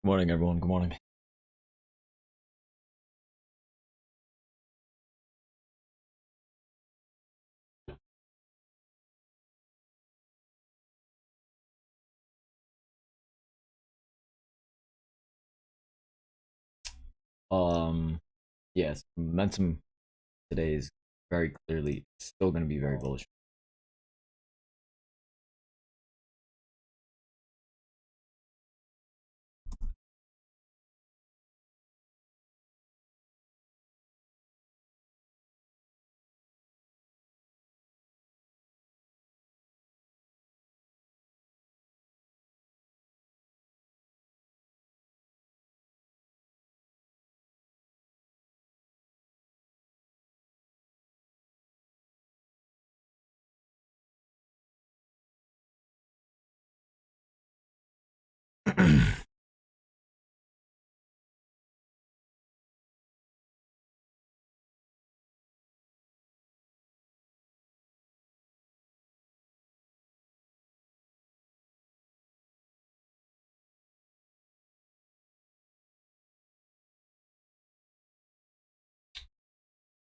Good morning, everyone. Good morning. Um, yes, momentum today is very clearly still going to be very bullish.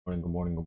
Morning, good morning.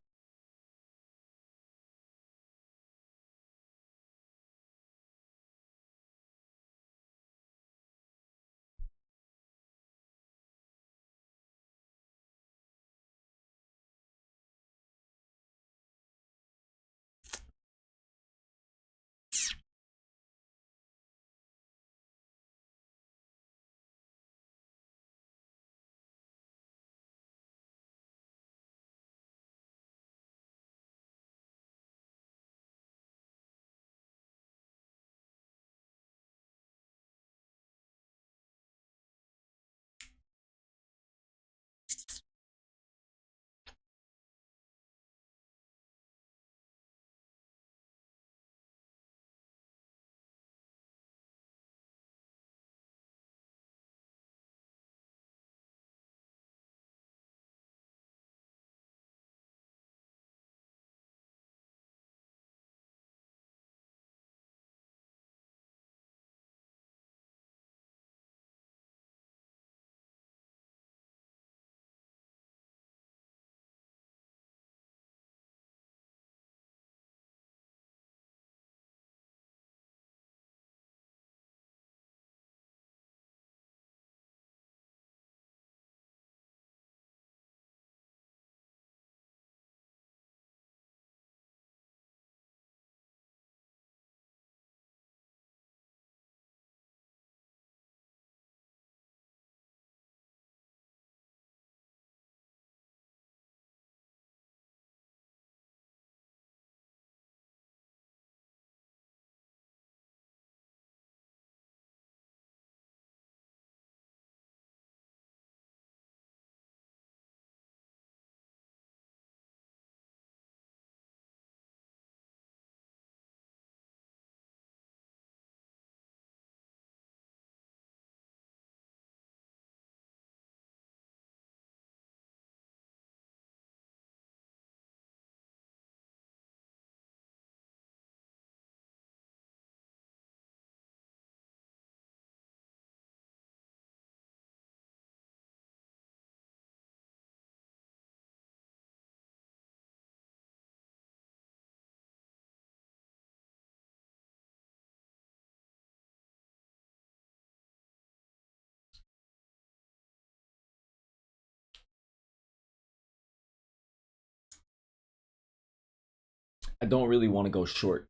I don't really want to go short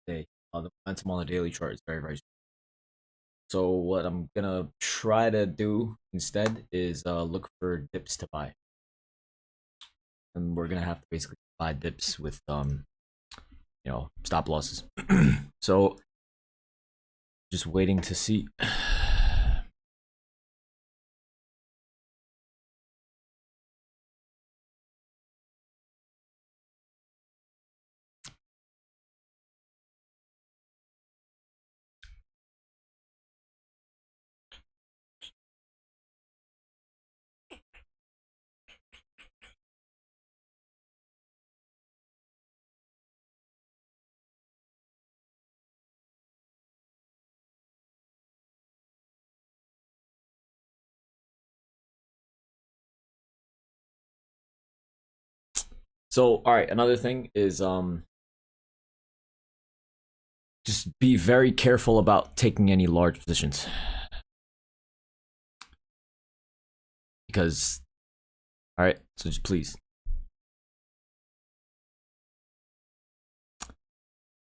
today. The momentum on the daily chart is very, very. So what I'm gonna try to do instead is look for dips to buy, and we're gonna have to basically buy dips with stop losses. So just waiting to see. So, all right, another thing is just be very careful about taking any large positions. Because, all right, so just please.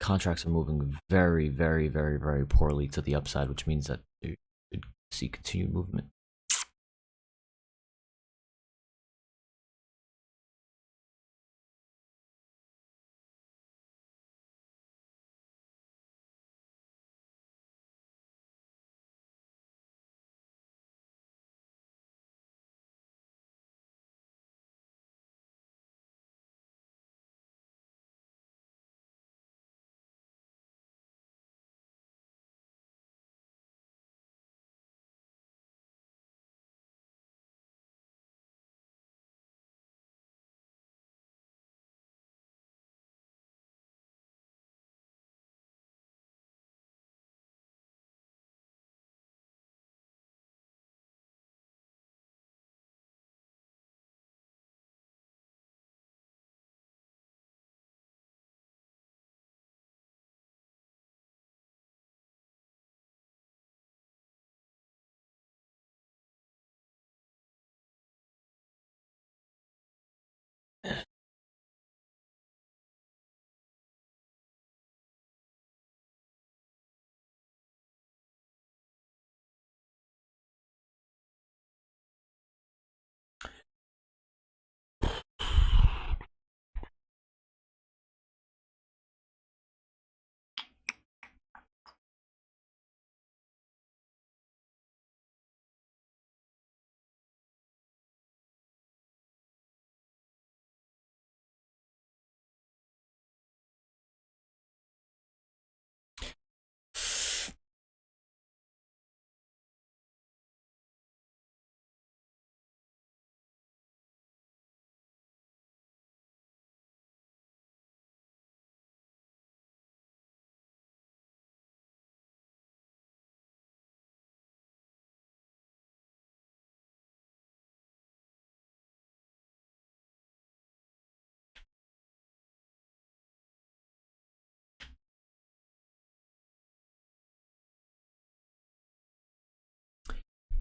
Contracts are moving very, very, very, very poorly to the upside, which means that you should see continued movement.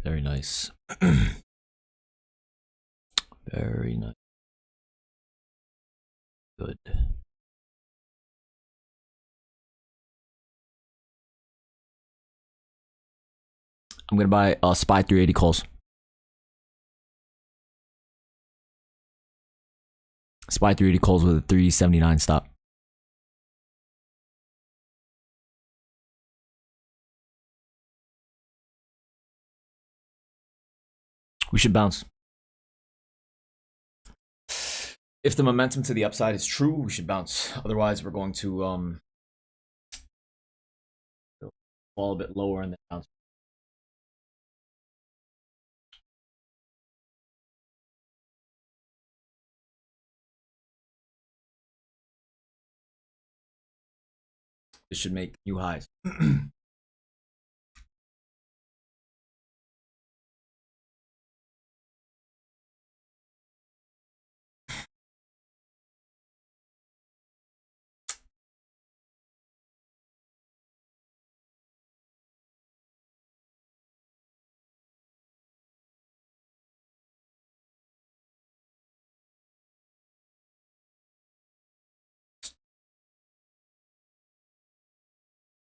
Very nice. Very nice. Good. I'm gonna buy SPY 380 calls. SPY 380 calls with a 379 stop. We should bounce. If the momentum to the upside is true, we should bounce. Otherwise, we're going to fall a bit lower and then bounce. This should make new highs.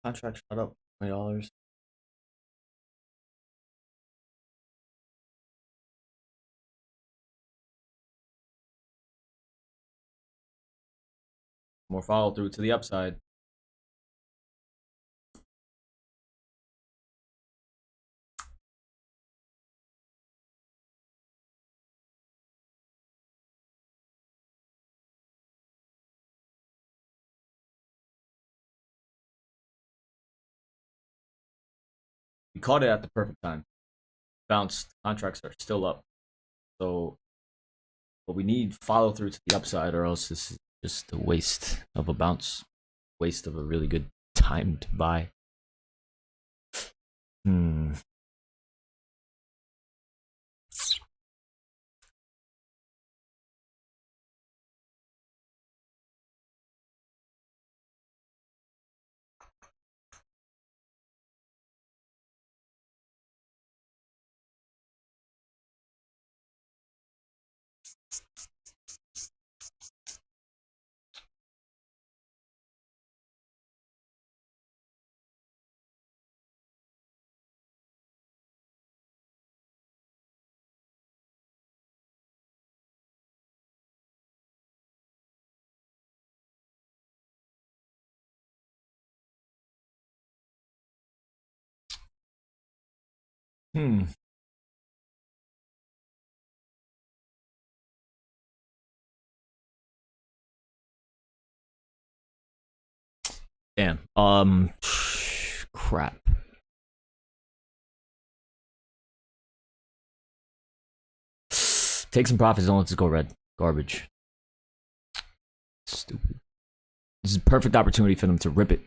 Contract shut up. $20. More follow through to the upside. We caught it at the perfect time. Bounced. Contracts are still up. So, but we need follow through to the upside, or else this is just a waste of a bounce. Waste of a really good time to buy. Hmm. Damn. Crap. Take some profits. Don't let this go red. Garbage. Stupid. This is a perfect opportunity for them to rip it,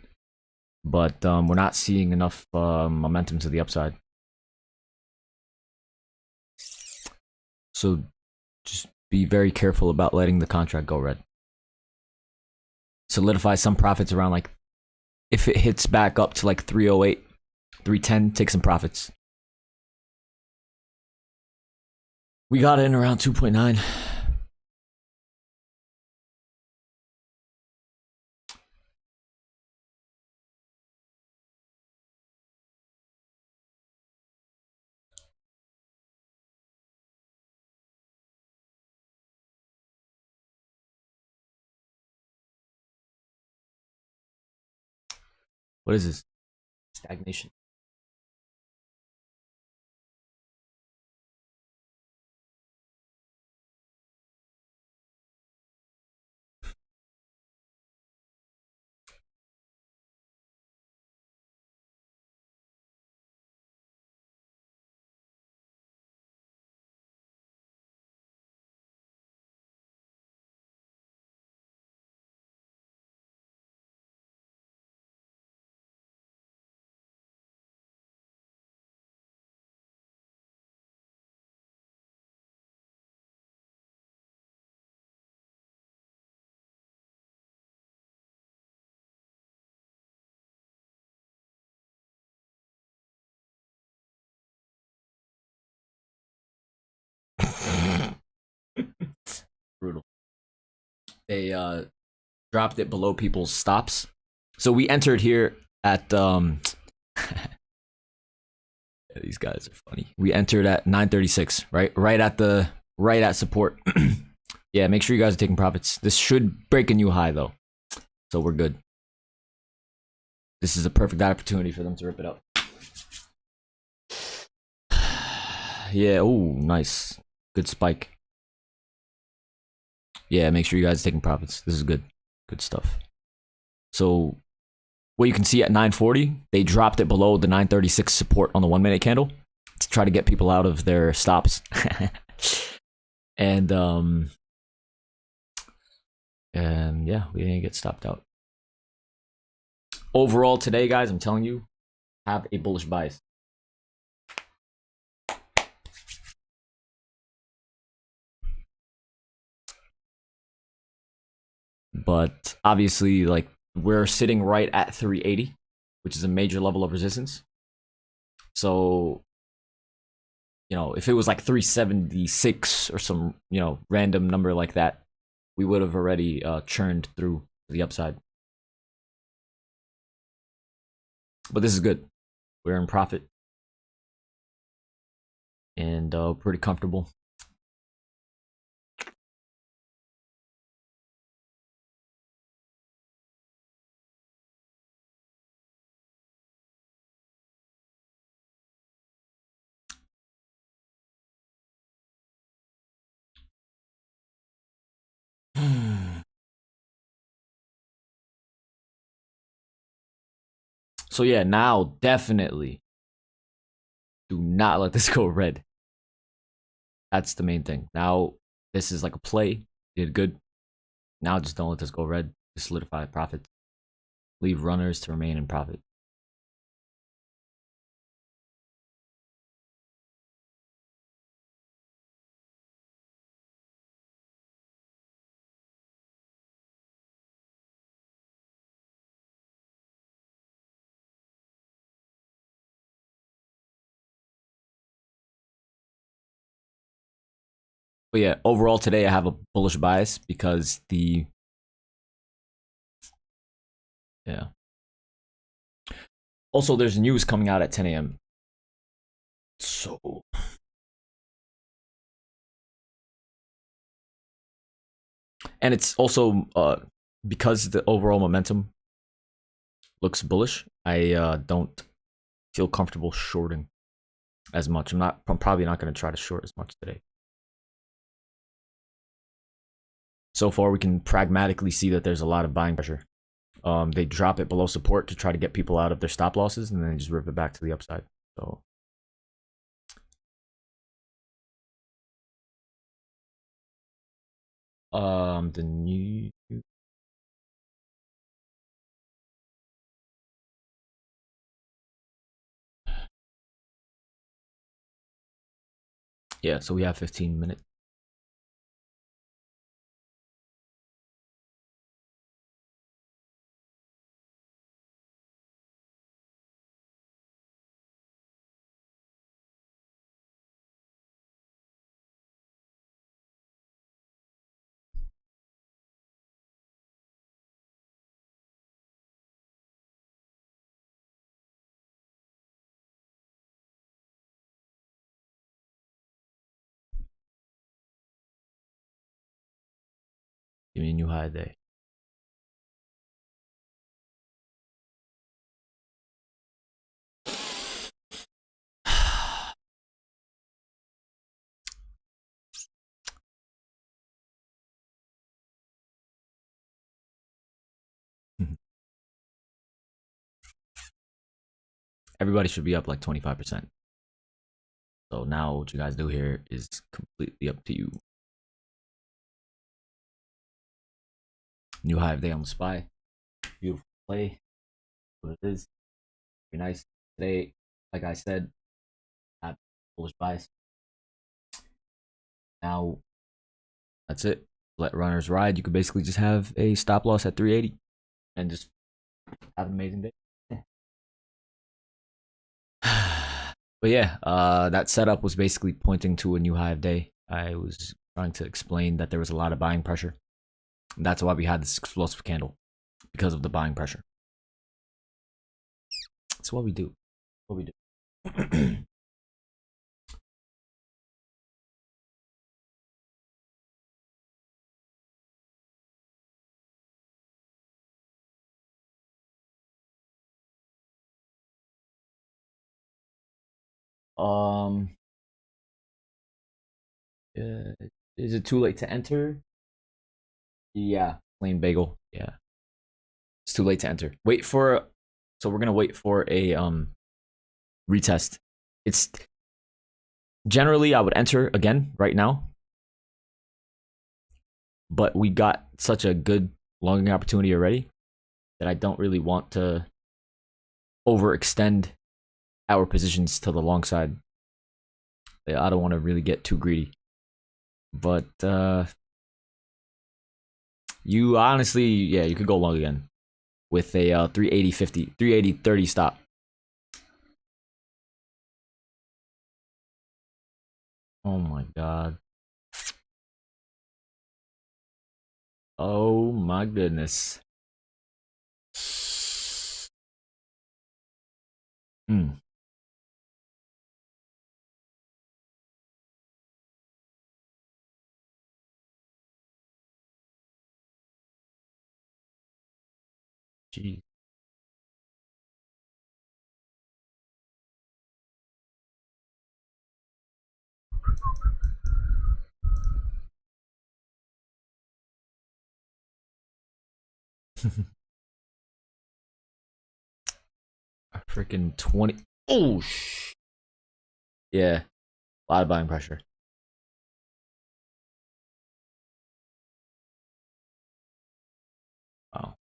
but we're not seeing enough momentum to the upside. So just be very careful about letting the contract go red. Solidify some profits around, like, if it hits back up to like 308, 310, take some profits. We got in around 2.9. What is this? Stagnation. Brutal. They dropped it below people's stops. So we entered here at yeah, these guys are funny. We entered at 936, right? Right at support. Yeah, make sure you guys are taking profits. This should break a new high though. So we're good. This is a perfect opportunity for them to rip it up. Yeah, oh, nice. Good spike. Yeah, make sure you guys are taking profits. This is good. Good stuff. So what you can see at 940, they dropped it below the 936 support on the 1 minute candle to try to get people out of their stops. and yeah, we didn't get stopped out. Overall today, guys, I'm telling you, have a bullish bias. But obviously, like, we're sitting right at 380, which is a major level of resistance. So, you know, if it was like 376 or some, you know, random number like that, we would have already churned through the upside. But this is good. We're in profit and pretty comfortable. So yeah, now definitely do not let this go red. That's the main thing. Now this is like a play. You did good. Now just don't let this go red. Just solidify profits. Leave runners to remain in profit. But yeah, overall today I have a bullish bias because the yeah. Also, there's news coming out at 10 a.m. So and it's also because the overall momentum looks bullish, I don't feel comfortable shorting. as much. I'm probably not going to try to short as much today. So far, we can pragmatically see that there's a lot of buying pressure. They drop it below support to try to get people out of their stop losses, and then just rip it back to the upside. So the new yeah, so we have 15 minutes. Give me a new high day. Everybody should be up like 25%. So now what you guys do here is completely up to you. New high of day on the SPY. Beautiful play. What it is. Very nice. Today, like I said, I have bullish bias. Now, that's it. Let runners ride. You could basically just have a stop loss at 380 and just have an amazing day. But yeah, that setup was basically pointing to a new high of day. I was trying to explain that there was a lot of buying pressure. That's why we had this explosive candle, because of the buying pressure. That's what we do. What we do. um, is it too late to enter? Yeah, plain bagel. Yeah, it's too late to enter. Wait for. So we're gonna wait for a retest. It's generally I would enter again right now, but we got such a good longing opportunity already that I don't really want to overextend our positions to the long side. I don't want to really get too greedy. But you honestly, yeah, you could go long again with a 380.50, 380.30 stop. Oh my god. Oh my goodness. Hmm. Jeez. A freaking 20. Oh, yeah. A lot of buying pressure. Wow.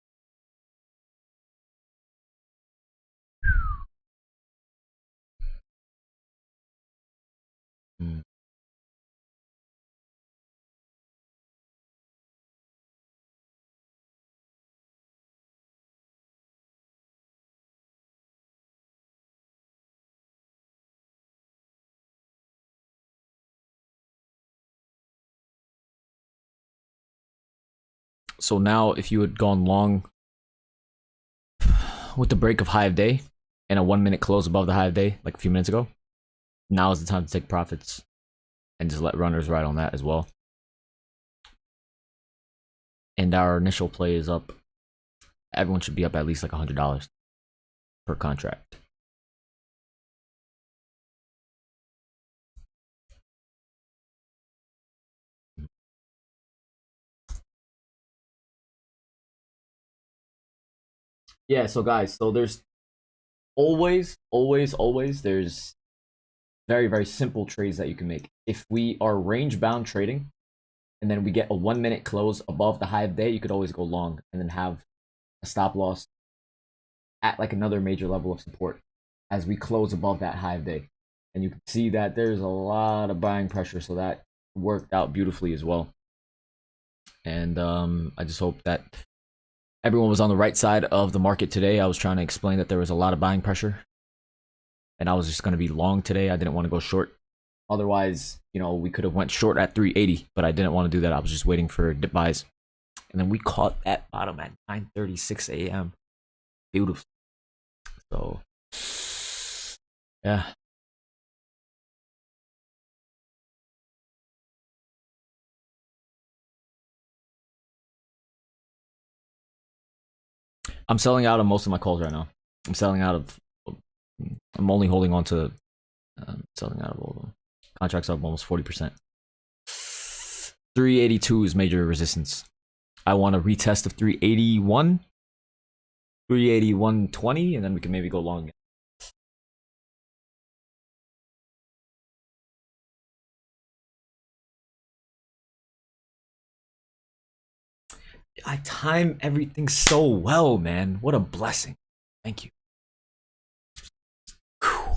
Hmm. So now, if you had gone long with the break of high of day and a 1 minute close above the high of day, like a few minutes ago, now is the time to take profits and just let runners ride on that as well. And our initial play is up. Everyone should be up at least like $100 per contract. Yeah, so guys, so there's always there's very simple trades that you can make. If we are range bound trading and then we get a 1 minute close above the high of day, you could always go long and then have a stop loss at like another major level of support as we close above that high of day. And you can see that there's a lot of buying pressure, so that worked out beautifully as well. And I just hope that everyone was on the right side of the market today. I was trying to explain that there was a lot of buying pressure, and I was just going to be long today. I didn't want to go short. Otherwise, you know, we could have went short at 380, but I didn't want to do that. I was just waiting for dip buys. And then we caught that bottom at 9:36 a.m. Beautiful. So, yeah. I'm selling out of most of my calls right now. I'm selling out of. I'm only holding on to. Selling out of all of them. Contracts up almost 40%. 382 is major resistance. I want a retest of 381, 381.20, and then we can maybe go long. I time everything so well, man. What a blessing. Thank you. Whew. Who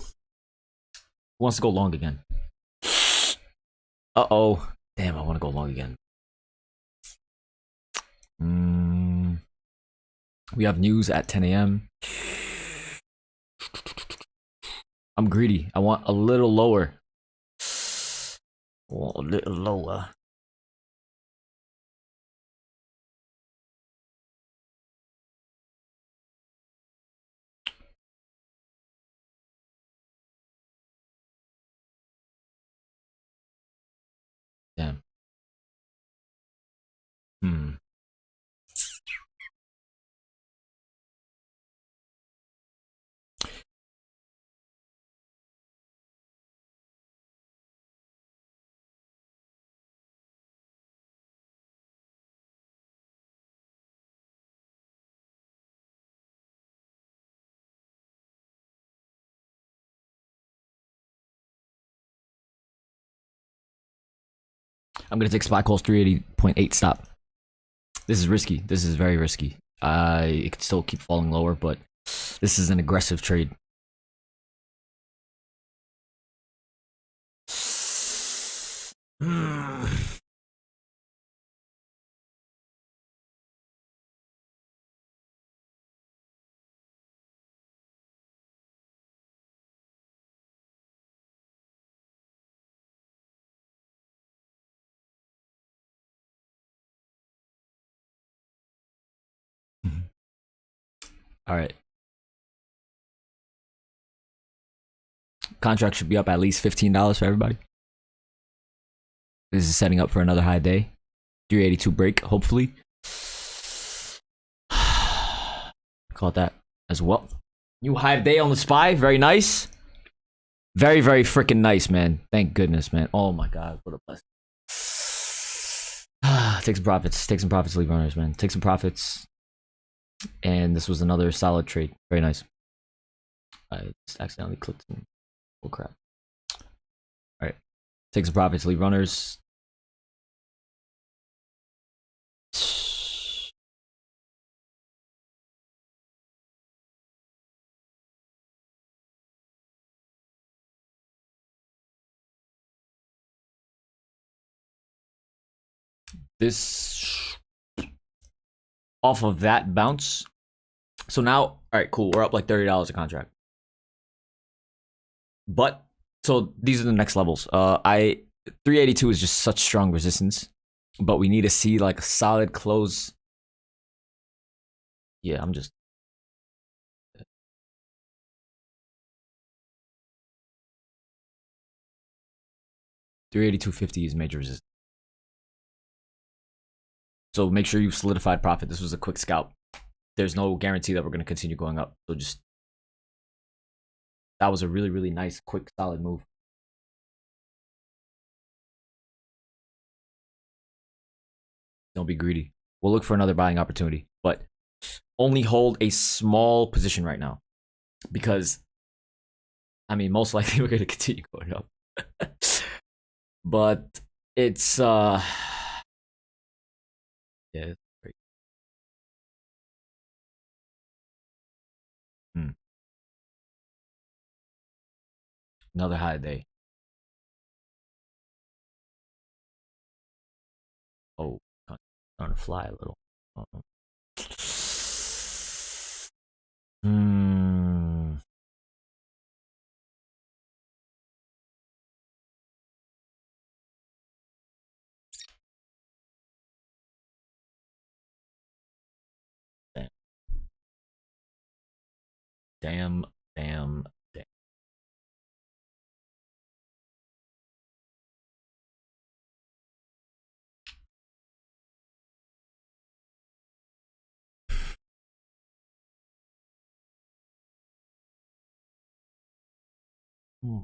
wants to go long again? Uh-oh. Damn, I want to go long again. We have news at 10 a.m. I'm greedy. I want a little lower. Oh, a little lower. Damn. I'm gonna take SPY calls 380.8 stop. This is risky. This is very risky. It could still keep falling lower, but this is an aggressive trade. All right. Contract should be up at least $15 for everybody. This is setting up for another high day. 382 break, hopefully. Caught that as well. New high day on the SPY. Very nice. Very freaking nice, man. Thank goodness, man. Oh my god, what a blessing. Take some profits. Take some profits, leave runners, man. Take some profits. And this was another solid trade. Very nice. I just accidentally clicked. Oh crap. Alright. Take some profits, leave runners. This off of that bounce. So now, all right, cool. We're up like $30 a contract. But so these are the next levels. 382 is just such strong resistance, but we need to see like a solid close. Yeah, I'm just 382.50 is major resistance. So make sure you've solidified profit. This was a quick scalp. There's no guarantee that we're going to continue going up. So just, that was a really nice, quick, solid move. Don't be greedy. We'll look for another buying opportunity. But only hold a small position right now because I mean most likely we're going to continue going up. But it's yeah, it's great. Hmm. Another high day. Oh, trying to fly a little. Uh-oh. Hmm. Damn. Damn. Damn. Damn. Hmm.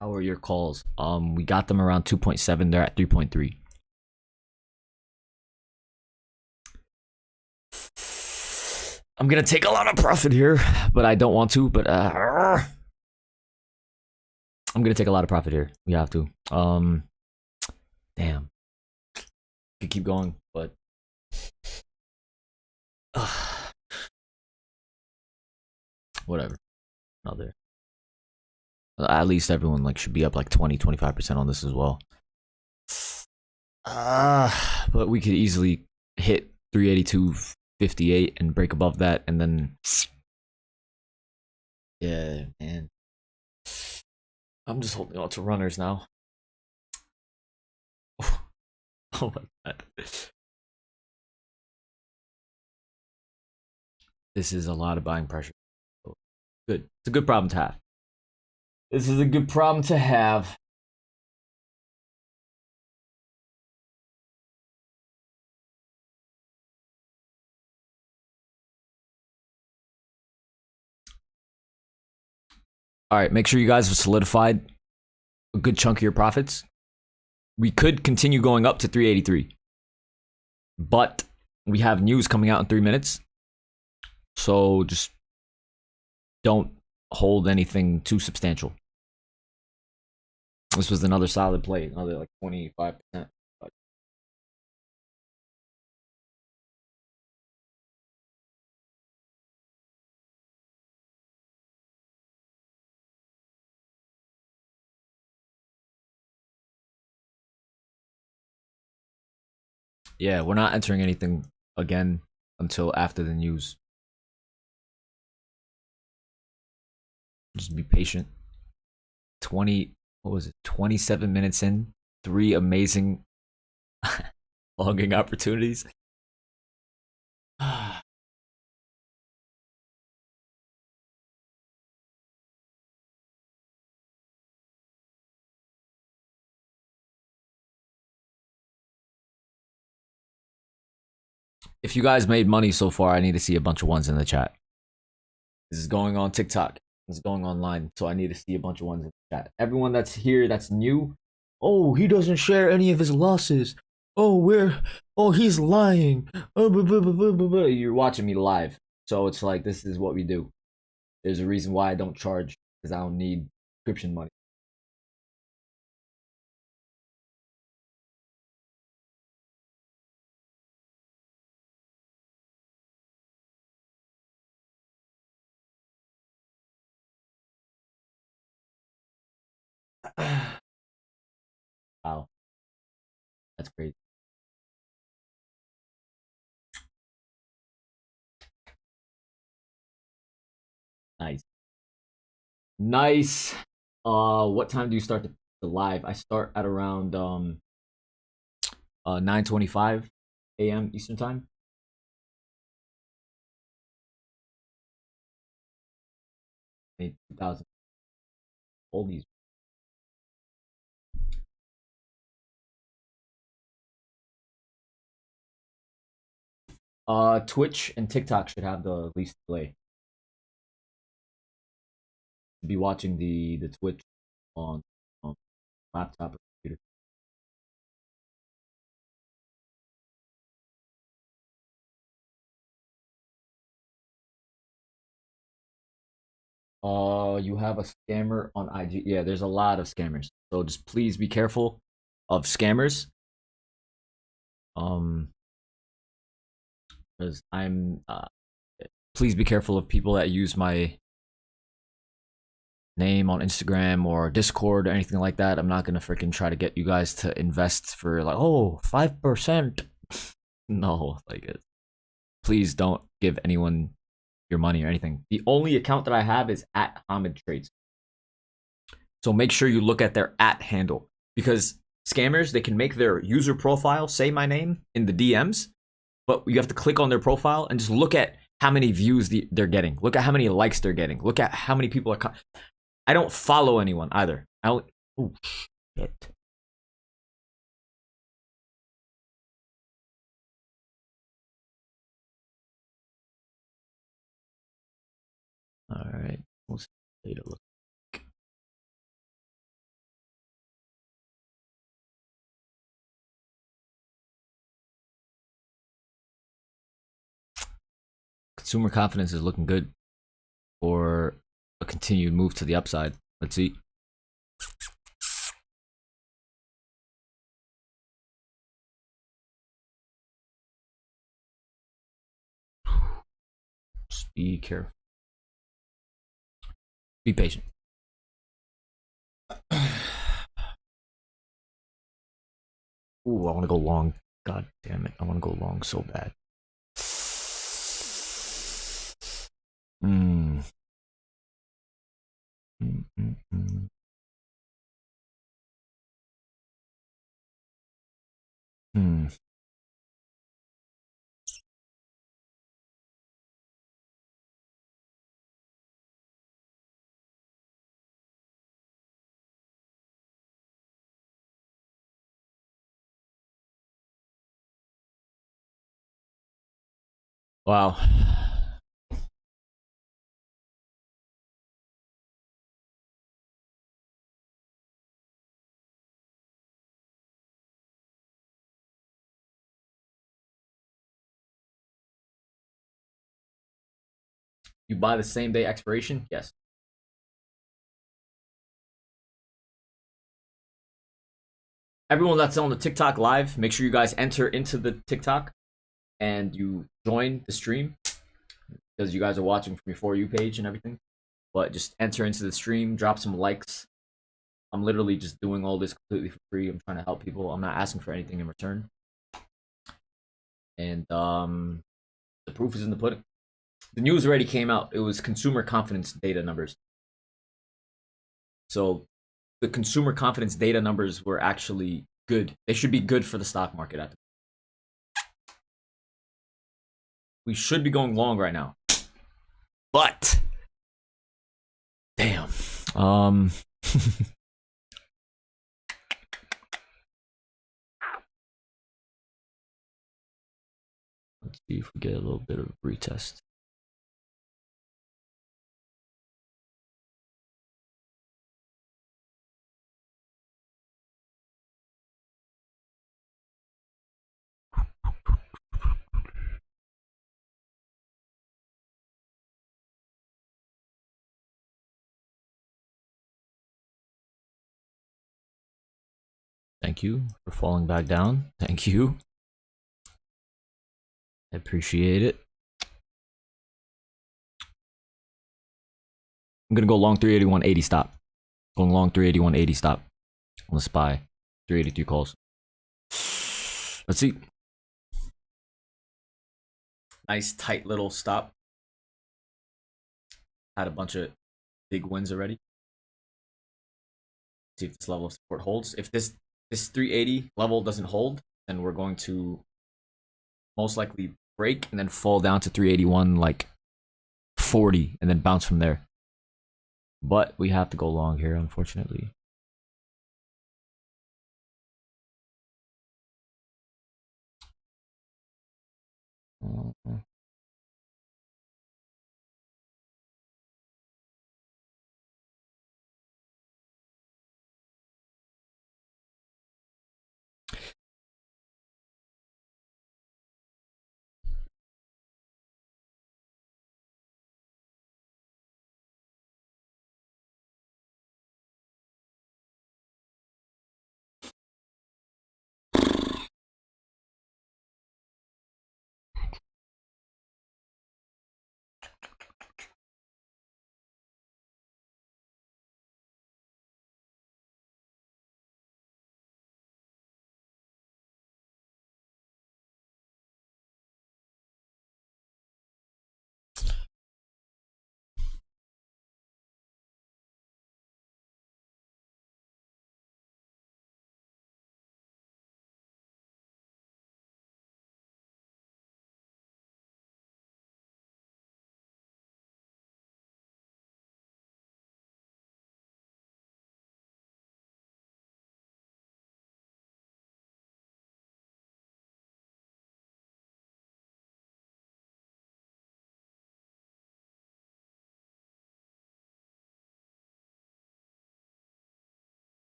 How are your calls? We got them around 2.7. They're at 3.3. I'm gonna take a lot of profit here, but I don't want to. But I'm gonna take a lot of profit here. We have to. Damn. Could keep going, but whatever. Another. At least everyone like should be up like 20-25% on this as well. But we could easily hit 382.58 and break above that, and then yeah, man. I'm just holding on to runners now. Oh my god. This is a lot of buying pressure. Good. It's a good problem to have. This is a good problem to have. All right, make sure you guys have solidified a good chunk of your profits. We could continue going up to 383, but we have news coming out in 3 minutes. So just don't hold anything too substantial. This was another solid play, another like 25%. Yeah, we're not entering anything again until after the news. Just be patient. 20, what was it? 27 minutes in, 3 amazing longing opportunities. If you guys made money so far, I need to see a bunch of ones in the chat. This is going on TikTok. This is going online, so I need to see a bunch of ones in the chat. Everyone that's here that's new, oh, he doesn't share any of his losses. Oh, he's lying. Oh, you're watching me live, so it's like this is what we do. There's a reason why I don't charge because I don't need subscription money. Wow, that's crazy. Nice, nice. What time do you start the live? I start at around 9:25 a.m. Eastern time. I need 2,000 oldies. Twitch and TikTok should have the least delay. Be watching the Twitch on laptop or computer. You have a scammer on IG. Yeah, there's a lot of scammers. So just please be careful of scammers. Because please be careful of people that use my name on Instagram or Discord or anything like that. I'm not gonna freaking try to get you guys to invest for like 5%. No, like it. Please don't give anyone your money or anything. The only account that I have is at Hamid Trades. So make sure you look at their at handle, because scammers, they can make their user profile say my name in the DMs, but you have to click on their profile and just look at how many views they're getting. Look at how many likes they're getting. Look at how many people are. I don't follow anyone either. Oh shit. All right. Let's take a look. Consumer confidence is looking good for a continued move to the upside. Let's see. Just be careful. Be patient. Ooh, I want to go long. God damn it. I want to go long so bad. Hmm. Hmm. Wow. You buy the same day expiration? Yes. Everyone that's on the TikTok live, make sure you guys enter into the TikTok and you join the stream, because you guys are watching from your For You page and everything. But just enter into the stream, drop some likes. I'm literally just doing all this completely for free. I'm trying to help people. I'm not asking for anything in return. And the proof is in the pudding. The news already came out. It was consumer confidence data numbers. So the consumer confidence data numbers were actually good. They should be good for the stock market. We should be going long right now. But damn. Let's see if we get a little bit of a retest. Thank you for falling back down. Thank you. I appreciate it. I'm gonna go long 381.80 stop. Going long 381.80 stop on the SPY. 383 calls. Let's see. Nice tight little stop. Had a bunch of big wins already. See if this level of support holds. If this 380 level doesn't hold, then we're going to most likely break and then fall down to 381 like 40 and then bounce from there. But we have to go long here, unfortunately.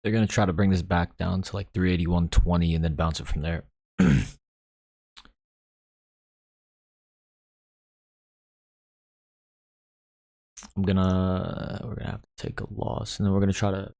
They're gonna try to bring this back down to like 381.20 and then bounce it from there. we're gonna have to take a loss, and then we're gonna try to.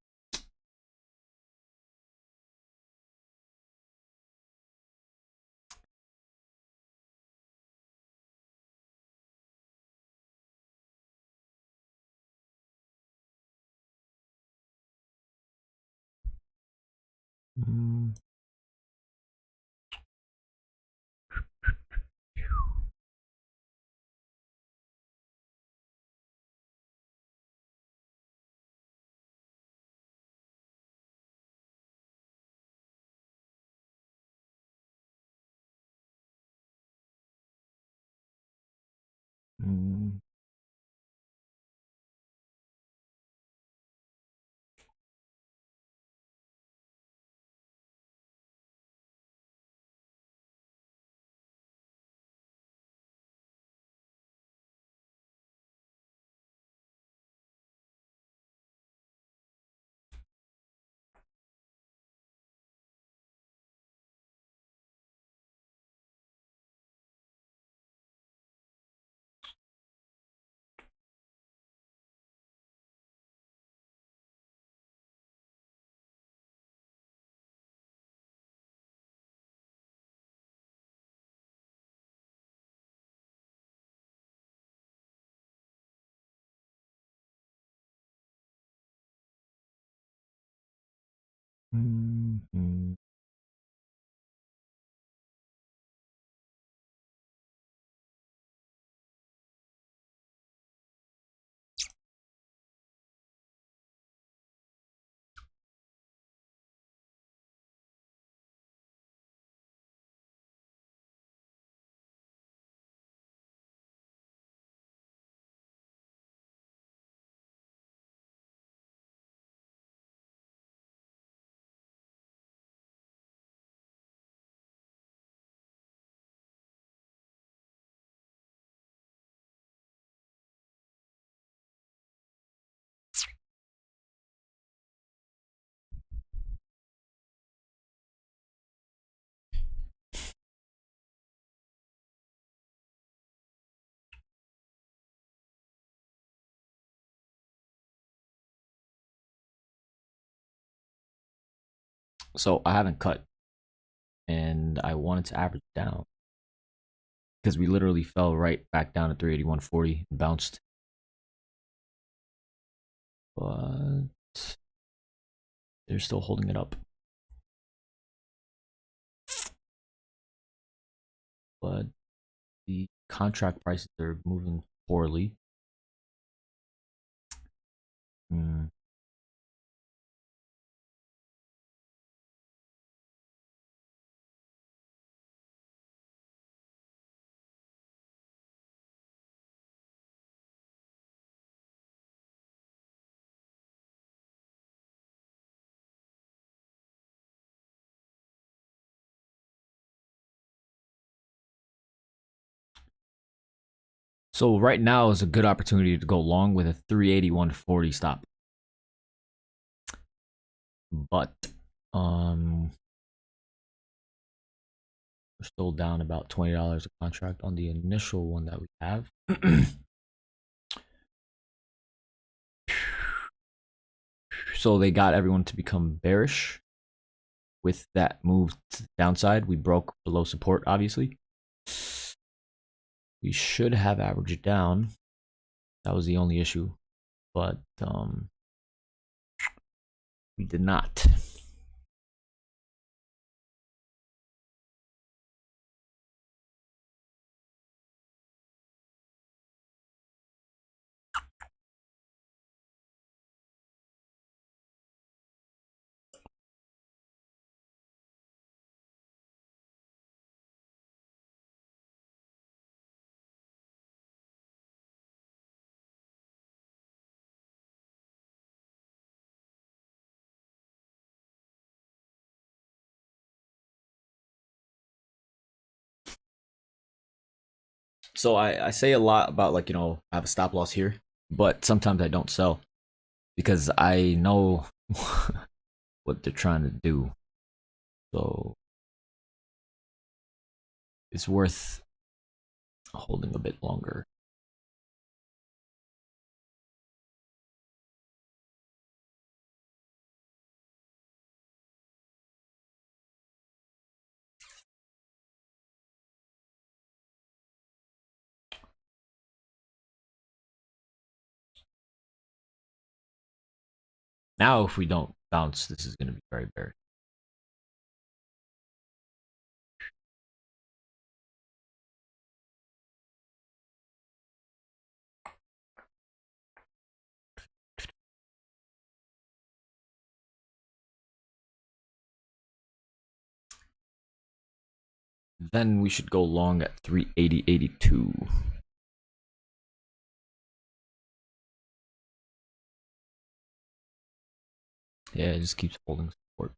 So I haven't cut, and I wanted to average down because we literally fell right back down to 381.40 and bounced. But they're still holding it up. But the contract prices are moving poorly. So right now is a good opportunity to go long with a 381.40 stop. But we're still down about $20 a contract on the initial one that we have. So they got everyone to become bearish with that move to the downside. We broke below support, obviously. We should have averaged down. That was the only issue. But we did not. So I say a lot about, like, I have a stop loss here, but sometimes I don't sell because I know what they're trying to do. So it's worth holding a bit longer. Now, if we don't bounce, this is going to be very bearish. Then we should go long at 380.82. Yeah, it just keeps holding support.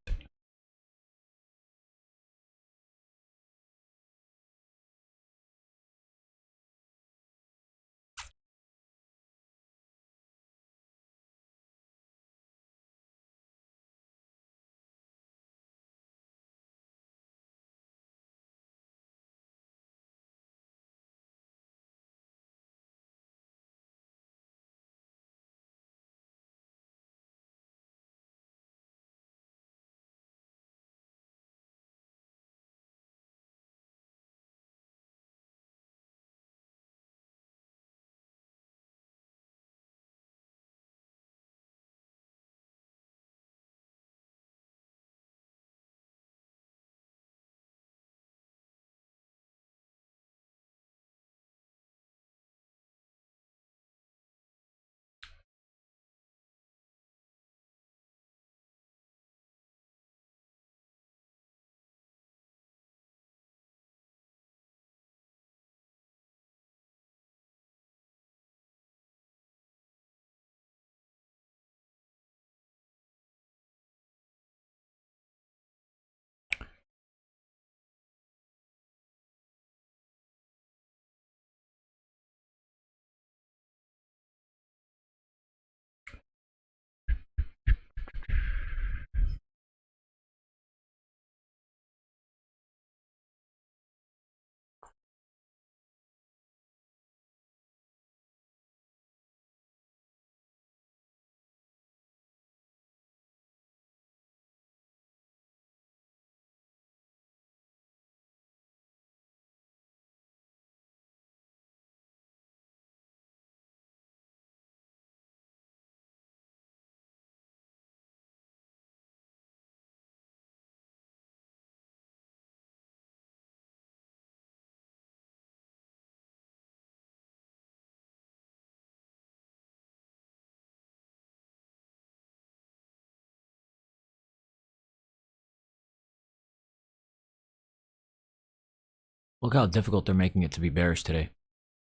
Look how difficult they're making it to be bearish today.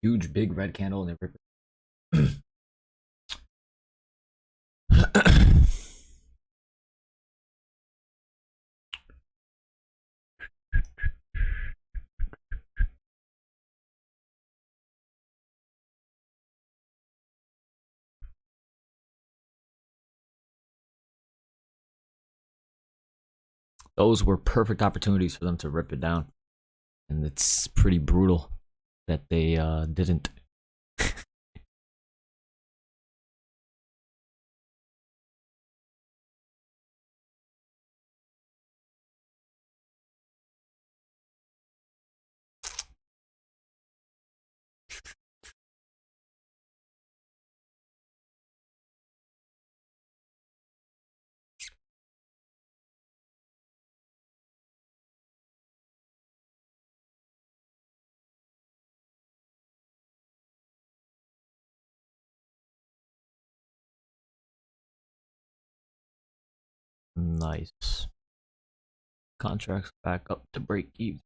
Huge, big red candle, and they those were perfect opportunities for them to rip it down. And it's pretty brutal that they didn't. Nice. Contracts back up to break even.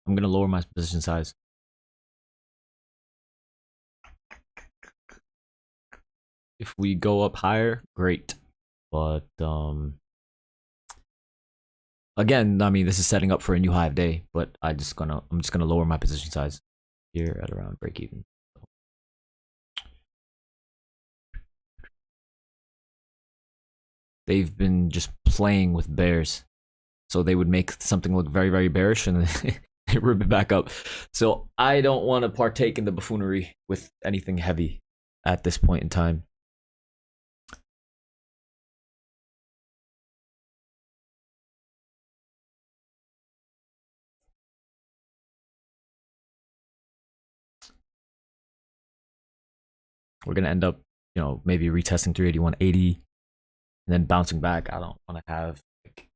I'm gonna lower my position size. If we go up higher, great. But again, I mean, this is setting up for a new high of day. But I'm just gonna lower my position size here at around break even. They've been just playing with bears, so they would make something look very, very bearish, and then they rip it back up. So I don't want to partake in the buffoonery with anything heavy at this point in time. We're gonna end up, you know, maybe retesting 381.80 and then bouncing back. I don't want to have like,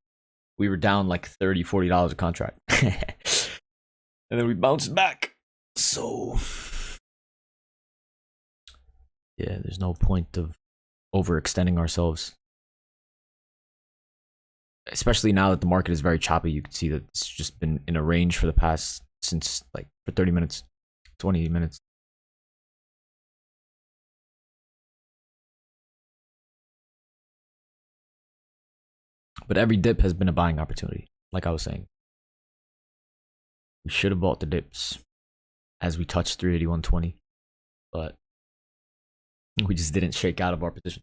we were down like $30-40 a contract. And then we bounced back. So yeah, there's no point of overextending ourselves. Especially now that the market is very choppy, you can see that it's just been in a range for the past, since like for 30 minutes, 20 minutes. But every dip has been a buying opportunity, like I was saying. We should have bought the dips as we touched 381.20, but we just didn't shake out of our position.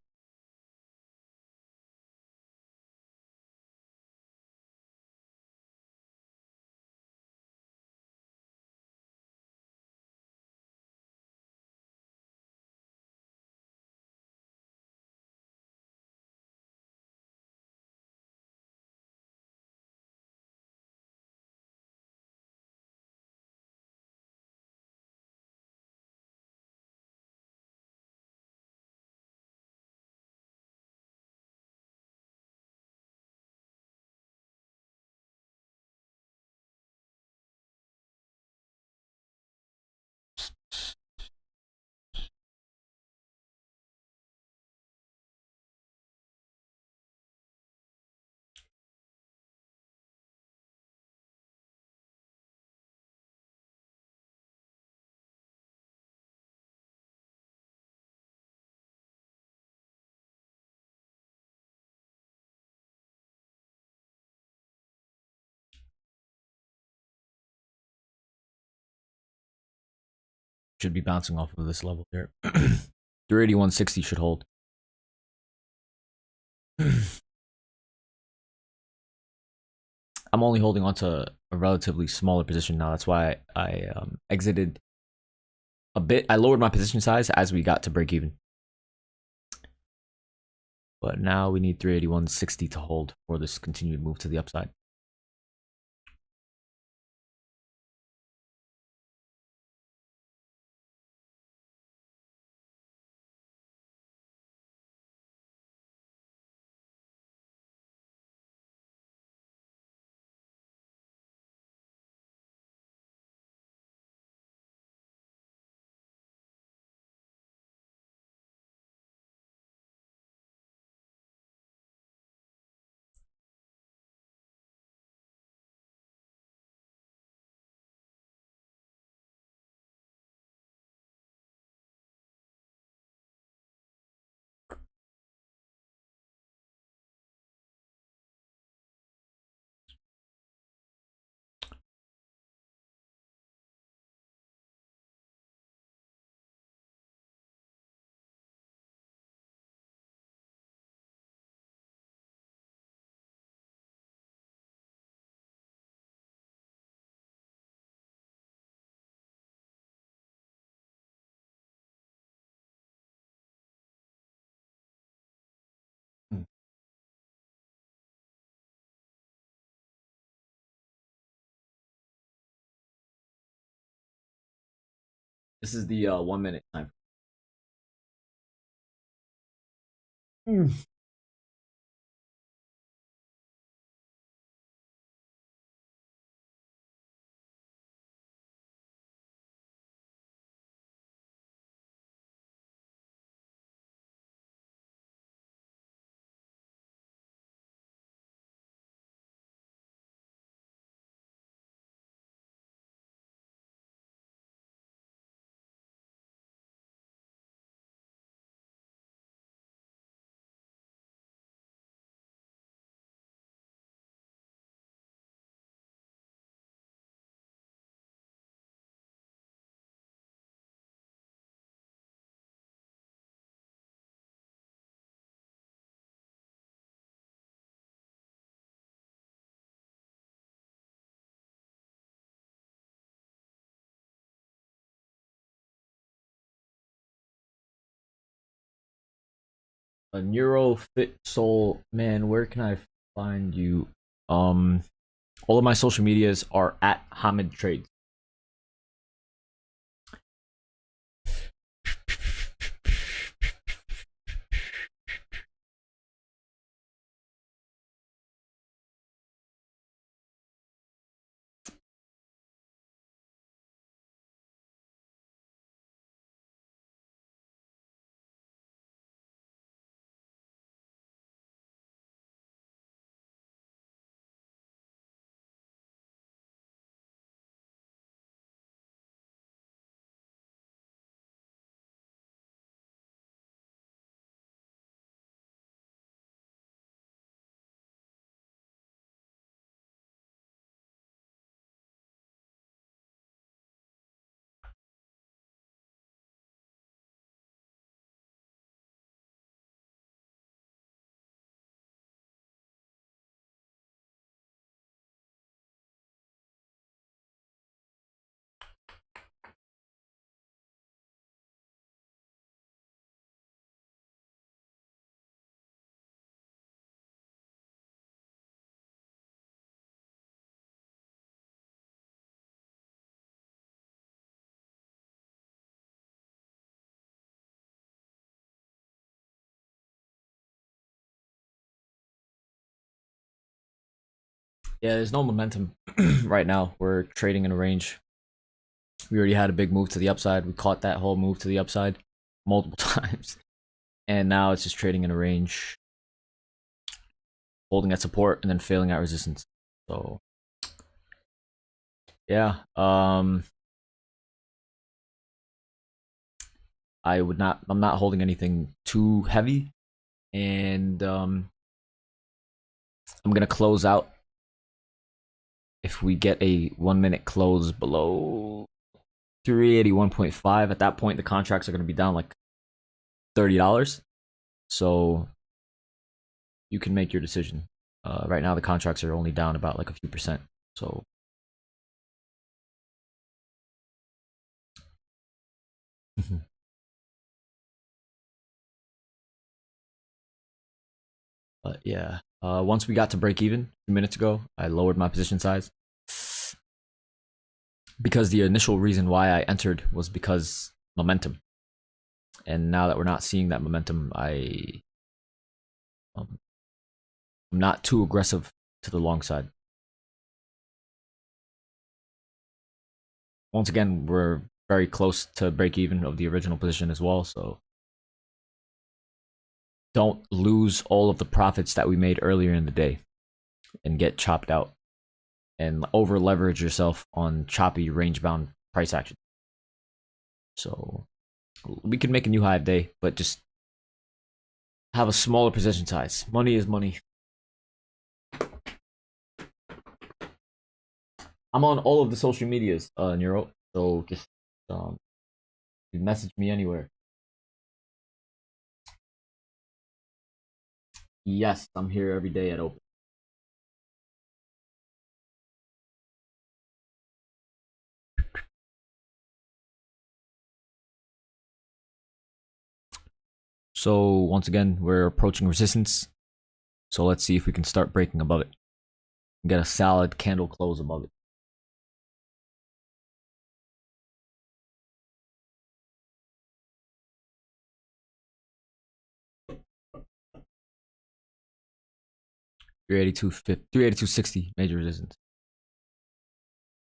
Should be bouncing off of this level here. 381.60 should hold. I'm only holding on to a relatively smaller position now. That's why I exited a bit. I lowered my position size as we got to break even. But now we need 381.60 to hold for this continued move to the upside. This is the 1 minute time. A Neuro Fit Soul, man. Where can I find you? All of my social medias are at Hamid Trades. Yeah, there's no momentum right now. We're trading in a range. We already had a big move to the upside. We caught that whole move to the upside multiple times. And now it's just trading in a range, holding at support and then failing at resistance. So yeah, I'm not holding anything too heavy, and I'm gonna close out if we get a 1 minute close below 381.5. At that point the contracts are gonna be down like $30. So you can make your decision. Right now the contracts are only down about like a few percent. So but yeah, once we got to break even 2 minutes ago, I lowered my position size because the initial reason why I entered was because momentum. And now that we're not seeing that momentum, I'm not too aggressive to the long side. Once again, we're very close to break even of the original position as well, so don't lose all of the profits that we made earlier in the day and get chopped out and over leverage yourself on choppy range bound price action. So we can make a new high day, but just have a smaller position size. Money is money. I'm on all of the social medias, Neuro. So just message me anywhere. Yes, I'm here every day at open. So once again, we're approaching resistance. So let's see if we can start breaking above it. Get a solid candle close above it. $382.60 major resistance.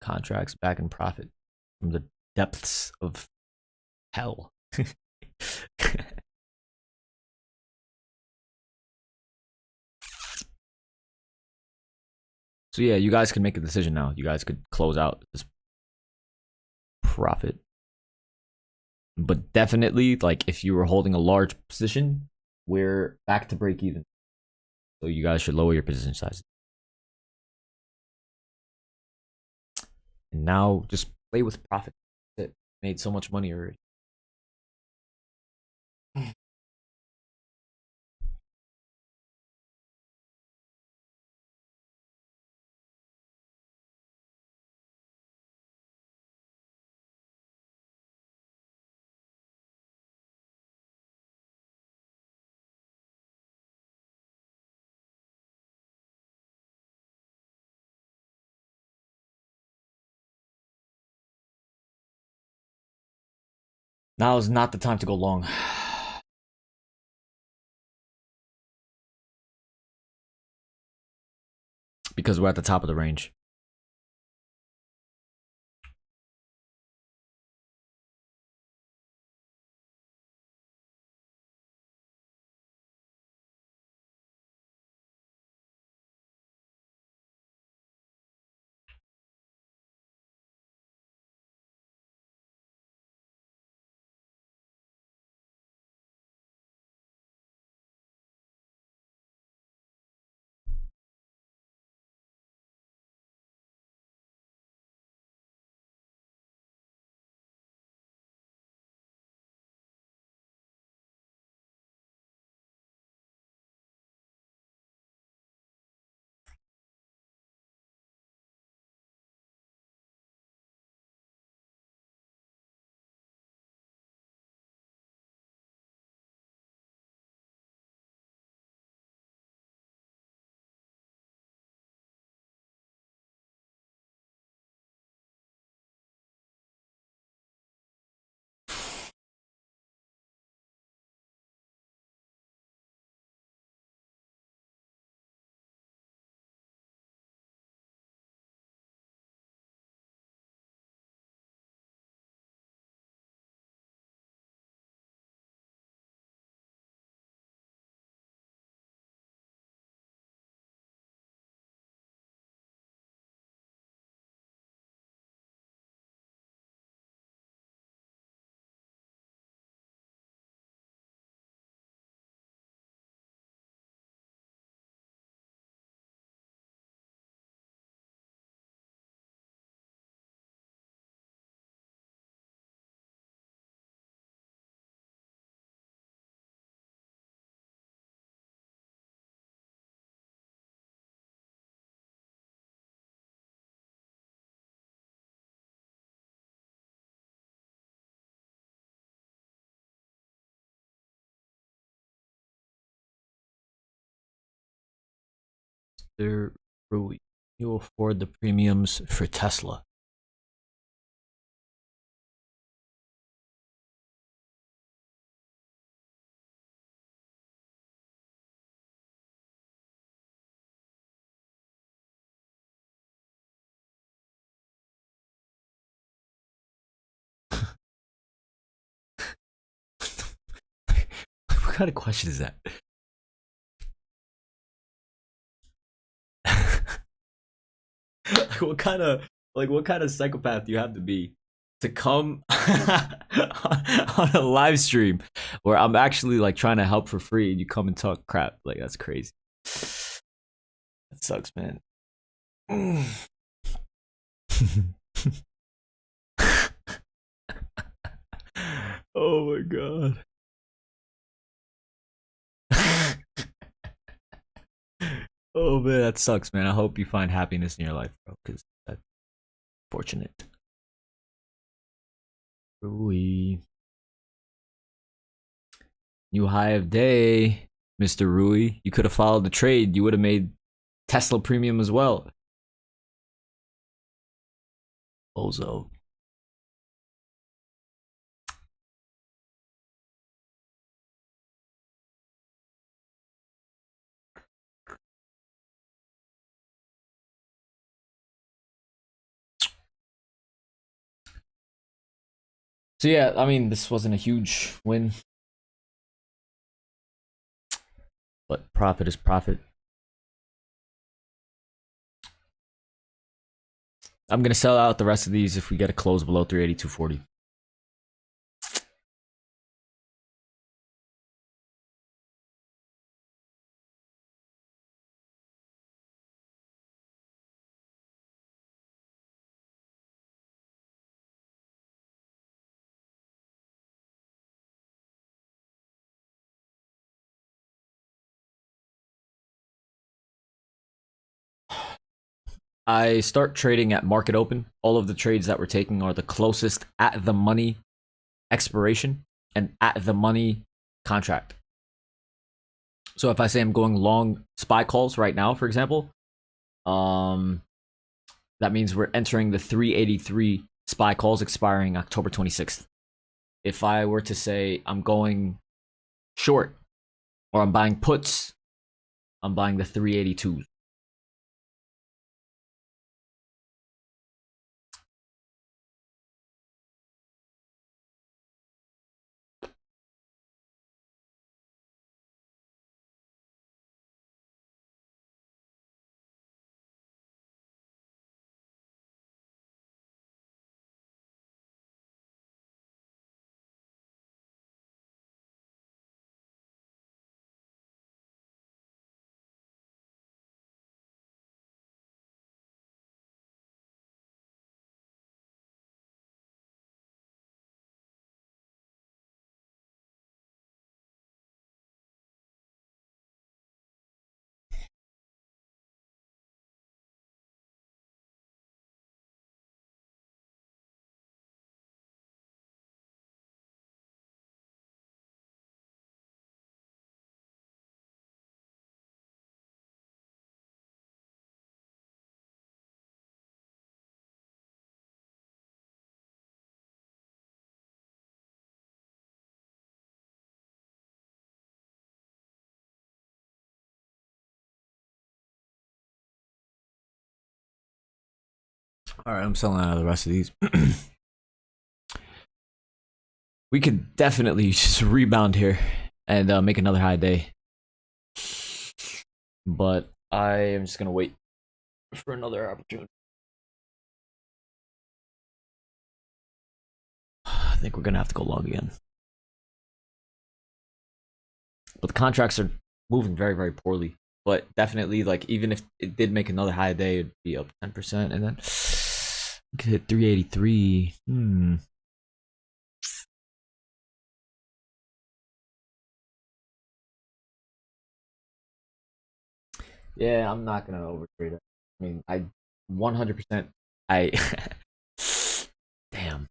Contracts back in profit from the depths of hell. So yeah, you guys can make a decision now. You guys could close out this profit. But definitely, like if you were holding a large position, we're back to break even. So you guys should lower your position size. And now just play with profit. It made so much money already. Now is not the time to go long. Because we're at the top of the range. Mr. Rui, you afford the premiums for Tesla. What kind of question is that? What kind of psychopath do you have to be to come on a live stream where I'm actually like trying to help for free and you come and talk crap? Like, that's crazy. That sucks, man. Oh my god. Oh man, that sucks, man. I hope you find happiness in your life, bro, because that's fortunate. Rui. New high of day, Mr. Rui. You could have followed the trade. You would have made Tesla premium as well. Bozo. So yeah, I mean, this wasn't a huge win, but profit is profit. I'm gonna sell out the rest of these if we get a close below 382.40. I start trading at market open. All of the trades that we're taking are the closest at the money expiration and at the money contract. So if I say I'm going long SPY calls right now, for example, that means we're entering the 383 SPY calls expiring October 26th. if I were to say I'm going short or I'm buying puts, I'm buying the 382s. All right, I'm selling out of the rest of these. We could definitely just rebound here and make another high day. But I am just going to wait for another opportunity. I think we're going to have to go long again. But the contracts are moving very, very poorly. But definitely, like, even if it did make another high day, it'd be up 10%. And then we could hit 383. Yeah, I'm not gonna overtrade it. I mean, I 100%. I damn.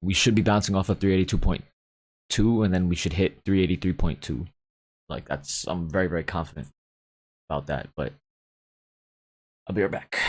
We should be bouncing off of 382.2, and then we should hit 383.2. Like that's, I'm very, very confident about that. But I'll be right back.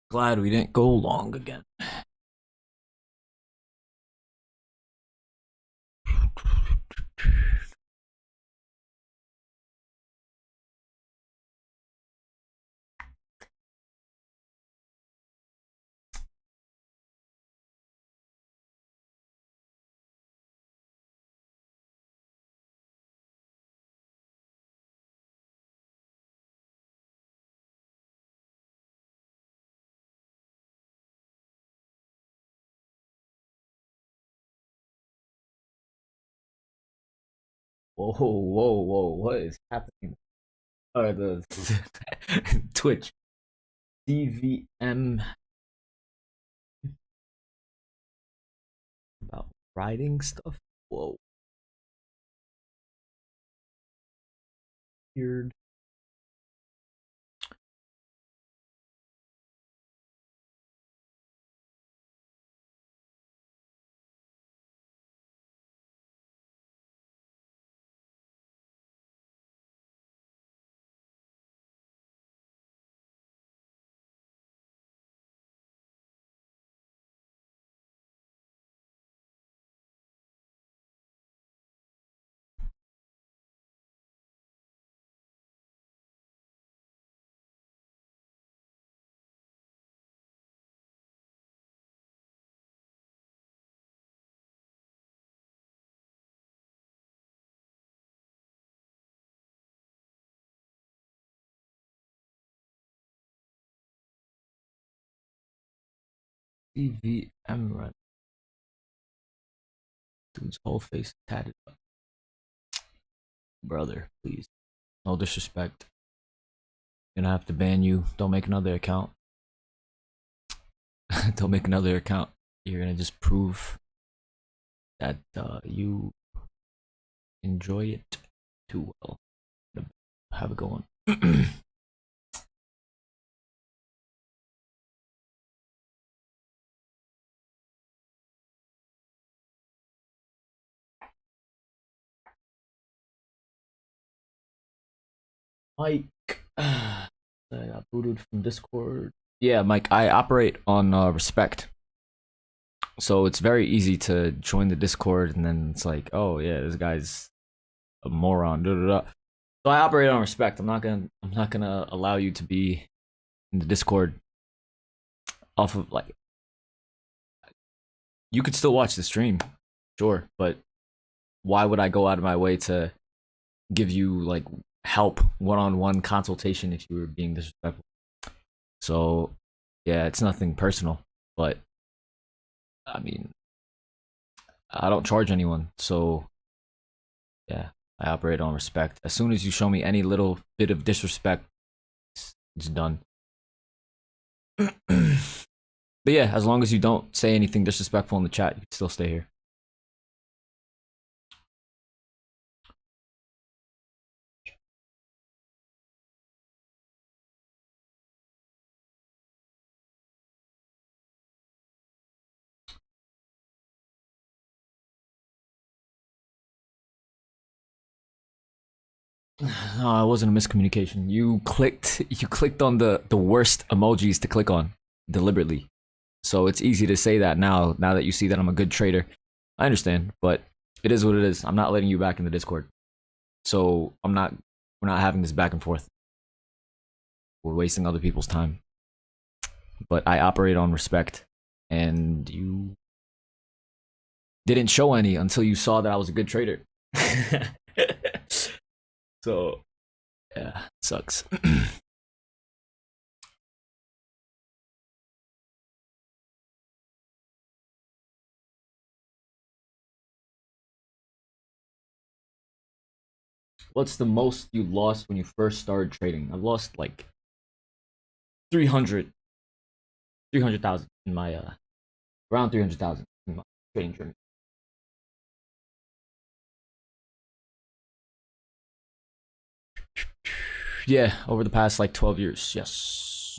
Glad we didn't go long again. Whoa, whoa, whoa! What is happening? The Twitch DVM about writing stuff. Whoa, weird. DVM run. Dude's whole face tatted up. Brother, please. No disrespect. Gonna have to ban you. Don't make another account. Don't make another account. You're gonna just prove that you enjoy it too well. Have it going. Mike, I got booted from Discord. Yeah, Mike, I operate on respect. So it's very easy to join the Discord and then it's like, oh yeah, this guy's a moron. Da, da, da. So I operate on respect. I'm not gonna allow you to be in the Discord off of like you could still watch the stream, sure, but why would I go out of my way to give you like help one-on-one consultation if you were being disrespectful? So yeah, it's nothing personal, but I mean, I don't charge anyone, so yeah, I operate on respect. As soon as you show me any little bit of disrespect, it's done. But yeah, as long as you don't say anything disrespectful in the chat, you can still stay here. No, it wasn't a miscommunication. You clicked on the worst emojis to click on deliberately. So it's easy to say that now that you see that I'm a good trader. I understand, but it is what it is. I'm not letting you back in the Discord. So we're not having this back and forth. We're wasting other people's time. But I operate on respect, and you didn't show any until you saw that I was a good trader. So yeah, sucks. What's the most you lost when you first started trading? I've lost like 300,000 in my around 300,000 in my trading journey. Yeah, over the past like 12 years. Yes.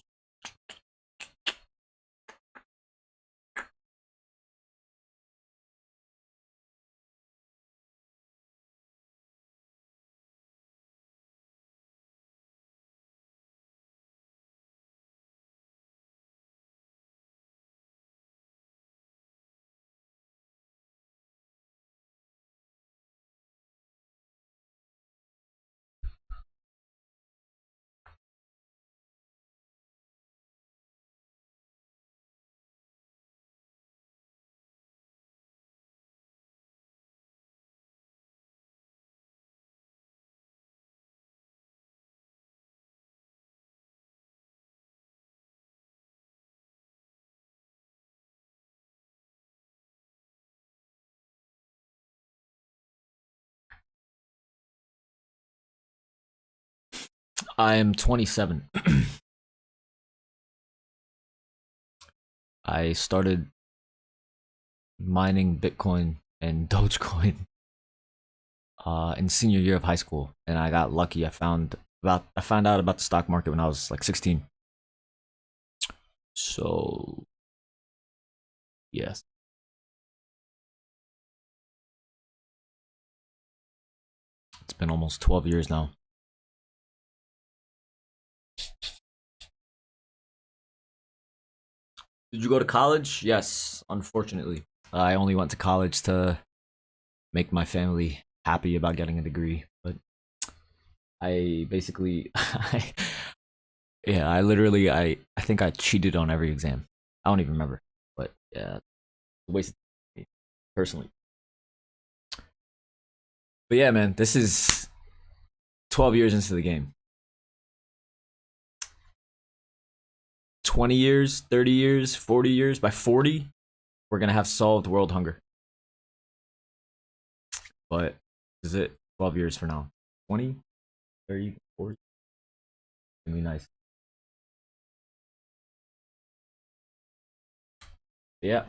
I am 27. I started mining Bitcoin and Dogecoin in senior year of high school, and I got lucky. I found out about the stock market when I was like 16. So yes, it's been almost 12 years now. Did you go to college? Yes, unfortunately. I only went to college to make my family happy about getting a degree, but I basically yeah, I think I cheated on every exam. I don't even remember. But yeah, a waste of time, personally. But yeah, man, this is 12 years into the game. 20 years, 30 years, 40 years. By 40, we're going to have solved world hunger. But is it 12 years for now? 20, 30, 40? It'd be nice. Yeah.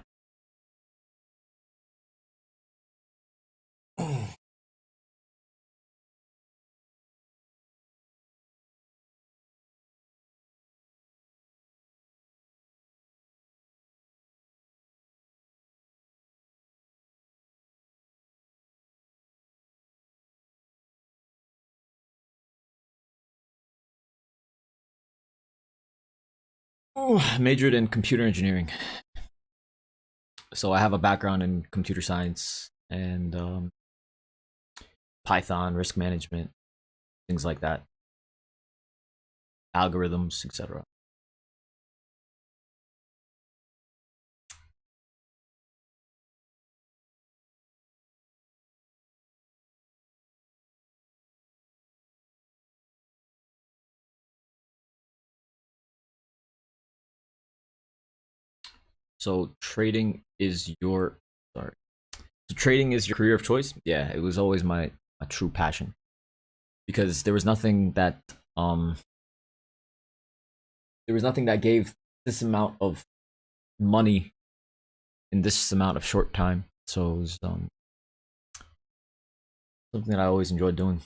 Majored in computer engineering. So I have a background in computer science and Python, risk management, things like that, algorithms, etc. So trading is your sorry. So trading is your career of choice. Yeah, it was always my true passion because um there was nothing that gave this amount of money in this amount of short time. So it was something that I always enjoyed doing.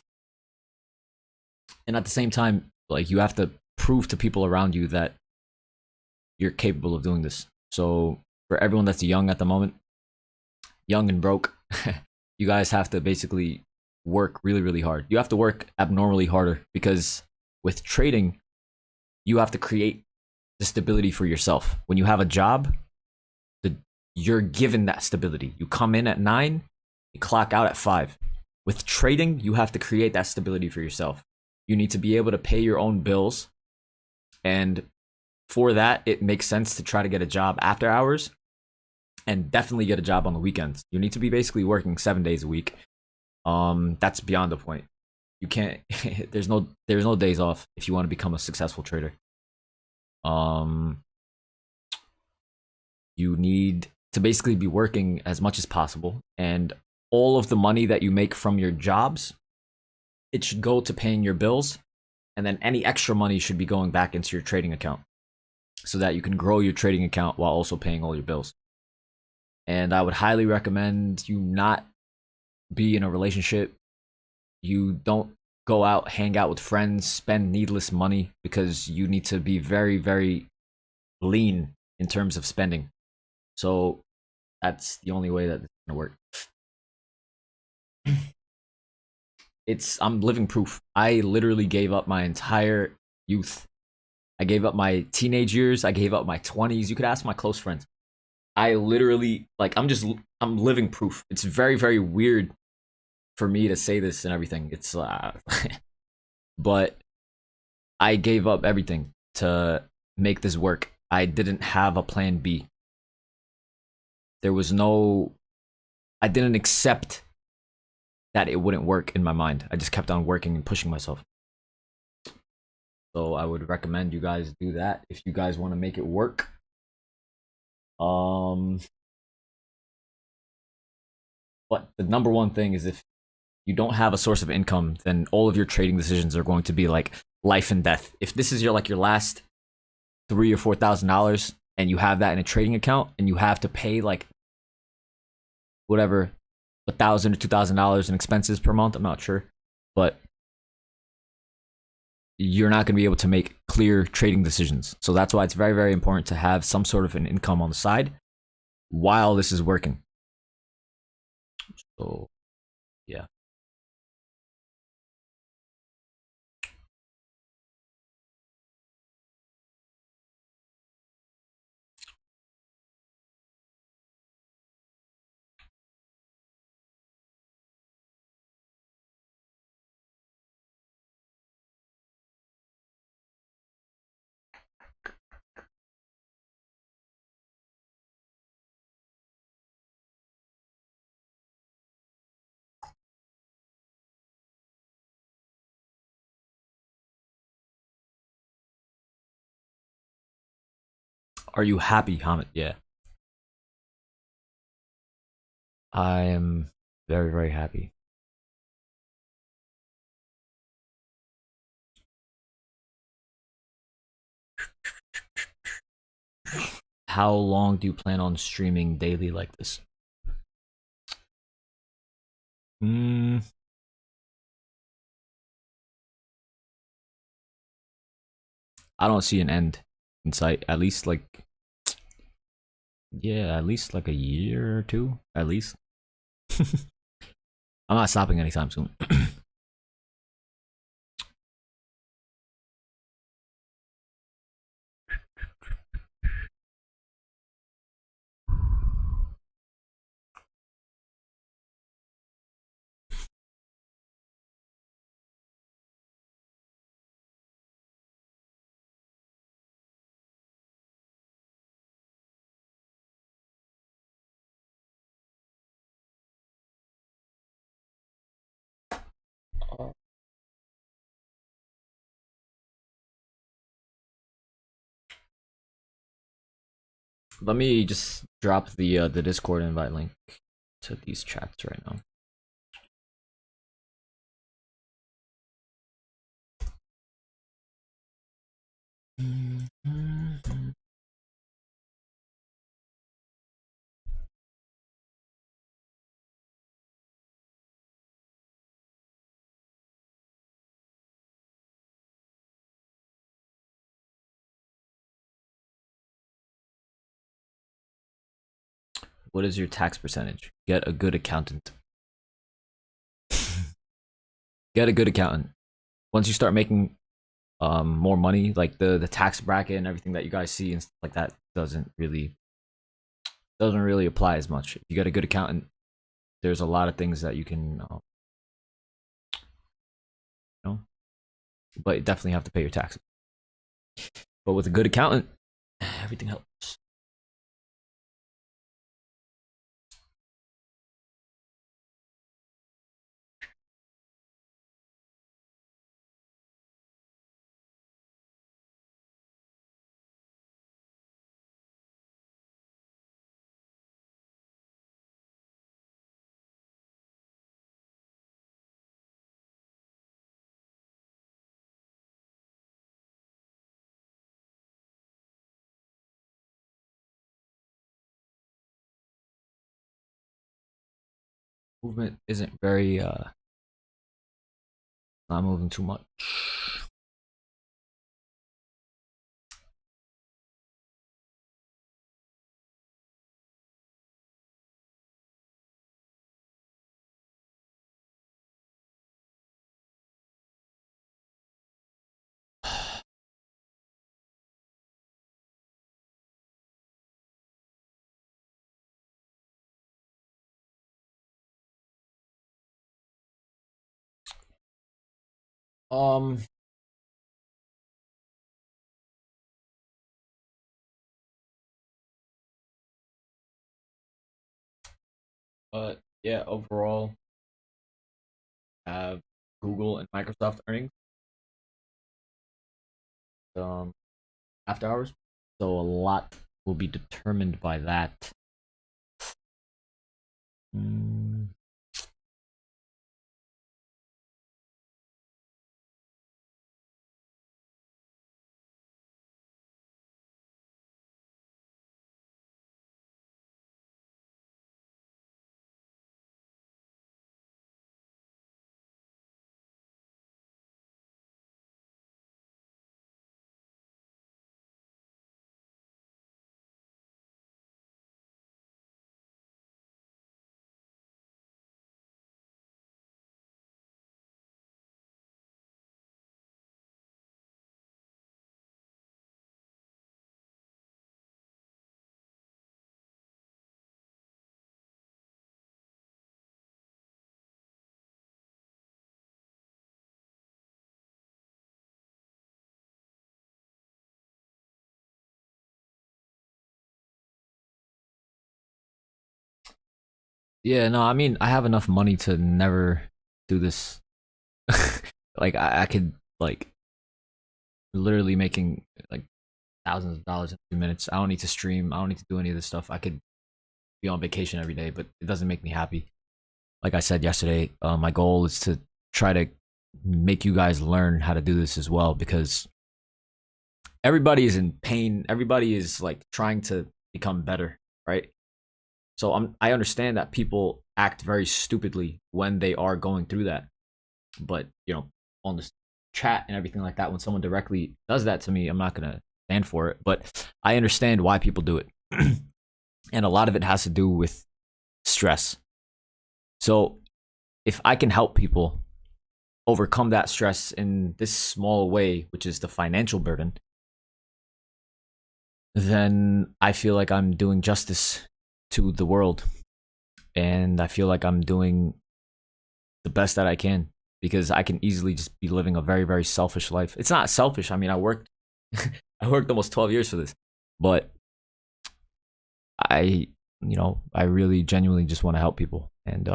And at the same time, like you have to prove to people around you that you're capable of doing this. So for everyone that's young at the moment, young and broke, you guys have to basically work really, really hard. You have to work abnormally harder because with trading, you have to create the stability for yourself. When you have a job, you're given that stability. You come in at 9, you clock out at 5. With trading, you have to create that stability for yourself. You need to be able to pay your own bills. And for that, it makes sense to try to get a job after hours and definitely get a job on the weekends. You need to be basically working 7 days a week. That's beyond the point. You can't there's no days off if you want to become a successful trader. You need to basically be working as much as possible, and all of the money that you make from your jobs, it should go to paying your bills, and then any extra money should be going back into your trading account so that you can grow your trading account while also paying all your bills. And I would highly recommend you not be in a relationship. You don't go out, hang out with friends, spend needless money, because you need to be very, very lean in terms of spending. So that's the only way that it's gonna work. I'm living proof. I literally gave up my entire youth. I gave up my teenage years. I gave up my 20s. You could ask my close friends. I literally, like, I'm living proof. It's very, very weird for me to say this and everything. It's but I gave up everything to make this work. I didn't have a plan B. I didn't accept that it wouldn't work in my mind. I just kept on working and pushing myself. So I would recommend you guys do that if you guys want to make it work. But the number one thing is, if you don't have a source of income, then all of your trading decisions are going to be like, life and death. If this is your like your last $3,000 or $4,000 and you have that in a trading account and you have to pay like whatever $1,000 or $2,000 in expenses per month, I'm not sure, but you're not going to be able to make clear trading decisions. So that's why it's very, very important to have some sort of an income on the side while this is working. So yeah. Are you happy, Hamid? Yeah. I am very, very happy. How long do you plan on streaming daily like this? I don't see an end in sight. At least like, yeah, at least like a year or two, at least. I'm not stopping anytime soon. Let me just drop the Discord invite link to these chats right now. What is your tax percentage? Get a good accountant. Get a good accountant. Once you start making more money, like the tax bracket and everything that you guys see and stuff like that doesn't really apply as much. If you get a good accountant, there's a lot of things that you can you know, but you definitely have to pay your taxes. But with a good accountant, everything helps. Movement isn't very not moving too much. Um but yeah, overall have Google and Microsoft earnings after hours. So a lot will be determined by that. Mm. Yeah, no, I mean, I have enough money to never do this. Like, I could, like, literally making, like, thousands of dollars in a few minutes. I don't need to stream. I don't need to do any of this stuff. I could be on vacation every day, but it doesn't make me happy. Like I said yesterday, my goal is to try to make you guys learn how to do this as well, because everybody is in pain. Everybody is like trying to become better, right? So I understand that people act very stupidly when they are going through that. But, on the chat and everything like that, when someone directly does that to me, I'm not going to stand for it. But I understand why people do it. And a lot of it has to do with stress. So if I can help people overcome that stress in this small way, which is the financial burden, then I feel like I'm doing justice to the world. And I feel like I'm doing the best that I can, because I can easily just be living a very, very selfish life. It's not selfish. I mean, I worked I worked almost 12 years for this, but I, I really genuinely just want to help people. And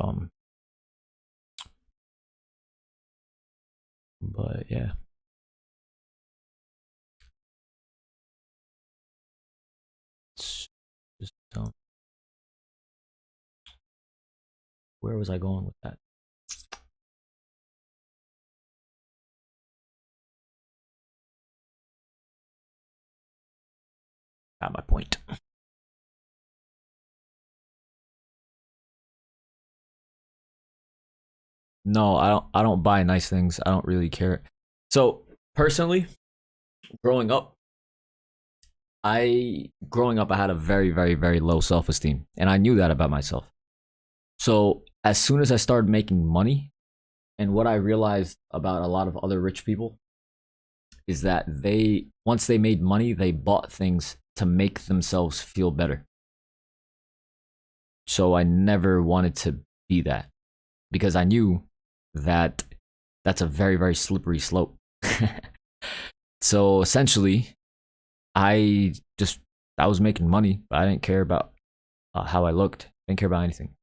but yeah. It's just where was I going with that? Got my point. No, I don't buy nice things. I don't really care. So personally, growing up, I had a very, very, very low self-esteem, and I knew that about myself. So as soon as I started making money, and what I realized about a lot of other rich people is that they, once they made money, they bought things to make themselves feel better. So I never wanted to be that, because I knew that that's a very, very slippery slope. So essentially, I just, I was making money, but I didn't care about how I looked. I didn't care about anything.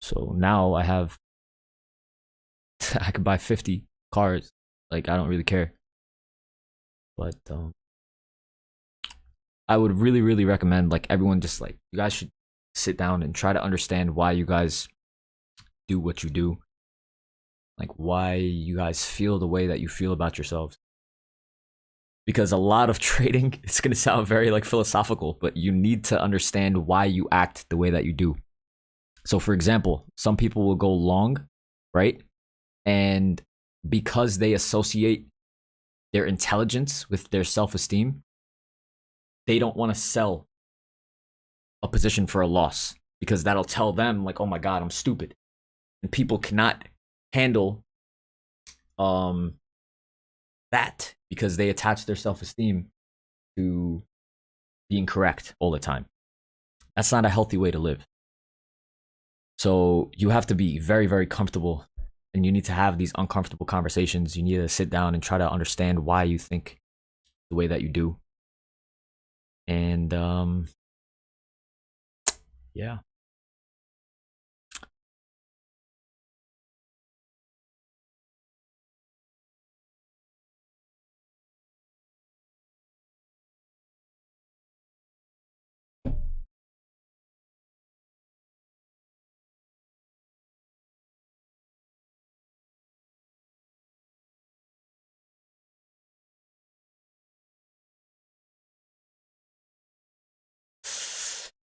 So now I have, I could buy 50 cars. Like, I don't really care. But I would really, really recommend, like, everyone just, like, you guys should sit down and try to understand why you guys do what you do. Like, why you guys feel the way that you feel about yourselves. Because a lot of trading, it's going to sound very, like, philosophical, but you need to understand why you act the way that you do. So for example, some people will go long, right? And because they associate their intelligence with their self-esteem, they don't want to sell a position for a loss, because that'll tell them, like, oh my God, I'm stupid. And people cannot handle that, because they attach their self-esteem to being correct all the time. That's not a healthy way to live. So you have to be very, very comfortable, and you need to have these uncomfortable conversations. You need to sit down and try to understand why you think the way that you do. And yeah.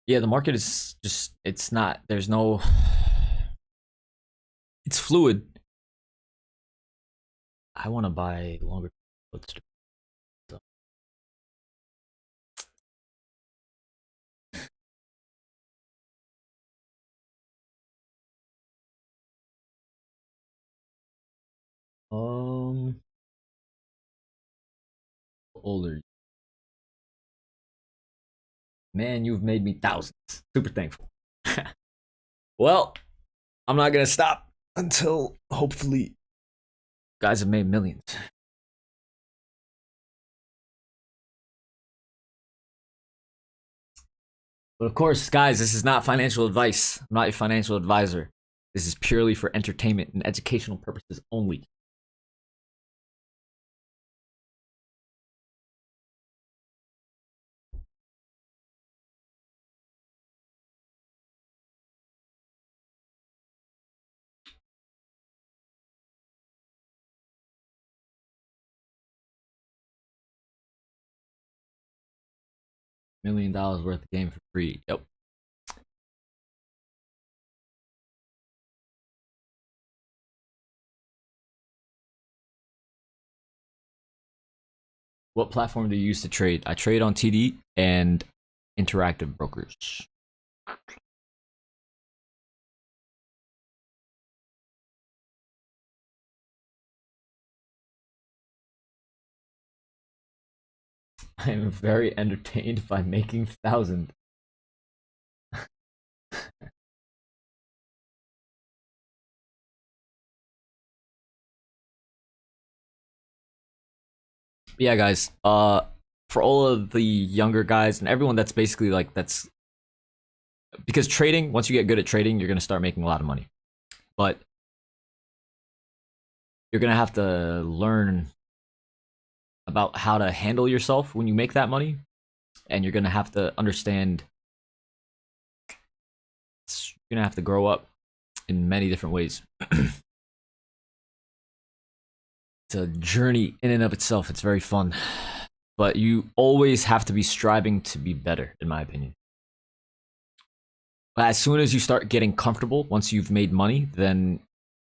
Yeah, the market is just, it's not, there's no, it's fluid. I want to buy longer. Um, older. Man, you've made me thousands. Super thankful. Well, I'm not gonna stop until hopefully guys have made millions. But of course, guys, this is not financial advice. I'm not a financial advisor. This is purely for entertainment and educational purposes only. $1 million worth of game for free. Yep. What platform do you use to trade? I trade on TD and Interactive Brokers. I am very entertained by making thousands. Yeah, guys. For all of the younger guys and everyone that's basically like that's because trading. Once you get good at trading, you're gonna start making a lot of money, but you're gonna have to learn about how to handle yourself when you make that money, and you're gonna have to understand. You're gonna have to grow up in many different ways. It's a journey in and of itself. It's very fun, but you always have to be striving to be better, in my opinion. But as soon as you start getting comfortable, once you've made money, then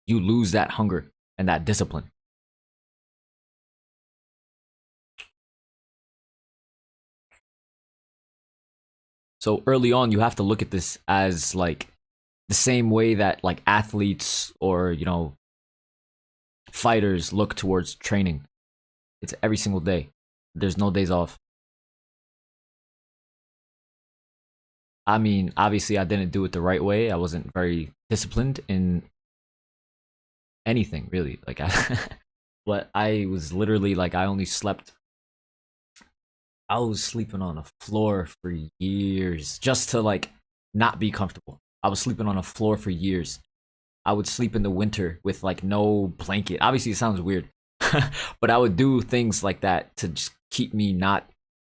you lose that hunger and that discipline. So early on, you have to look at this as like the same way that like athletes or, you know, fighters look towards training. It's every single day. There's no days off. I mean, obviously, I didn't do it the right way. I wasn't very disciplined in anything, really. Like, but I was literally like, I only slept. I was sleeping on a floor for years just to like not be comfortable. I was sleeping on a floor for years. I would sleep in the winter with like no blanket. Obviously, it sounds weird, but I would do things like that to just keep me not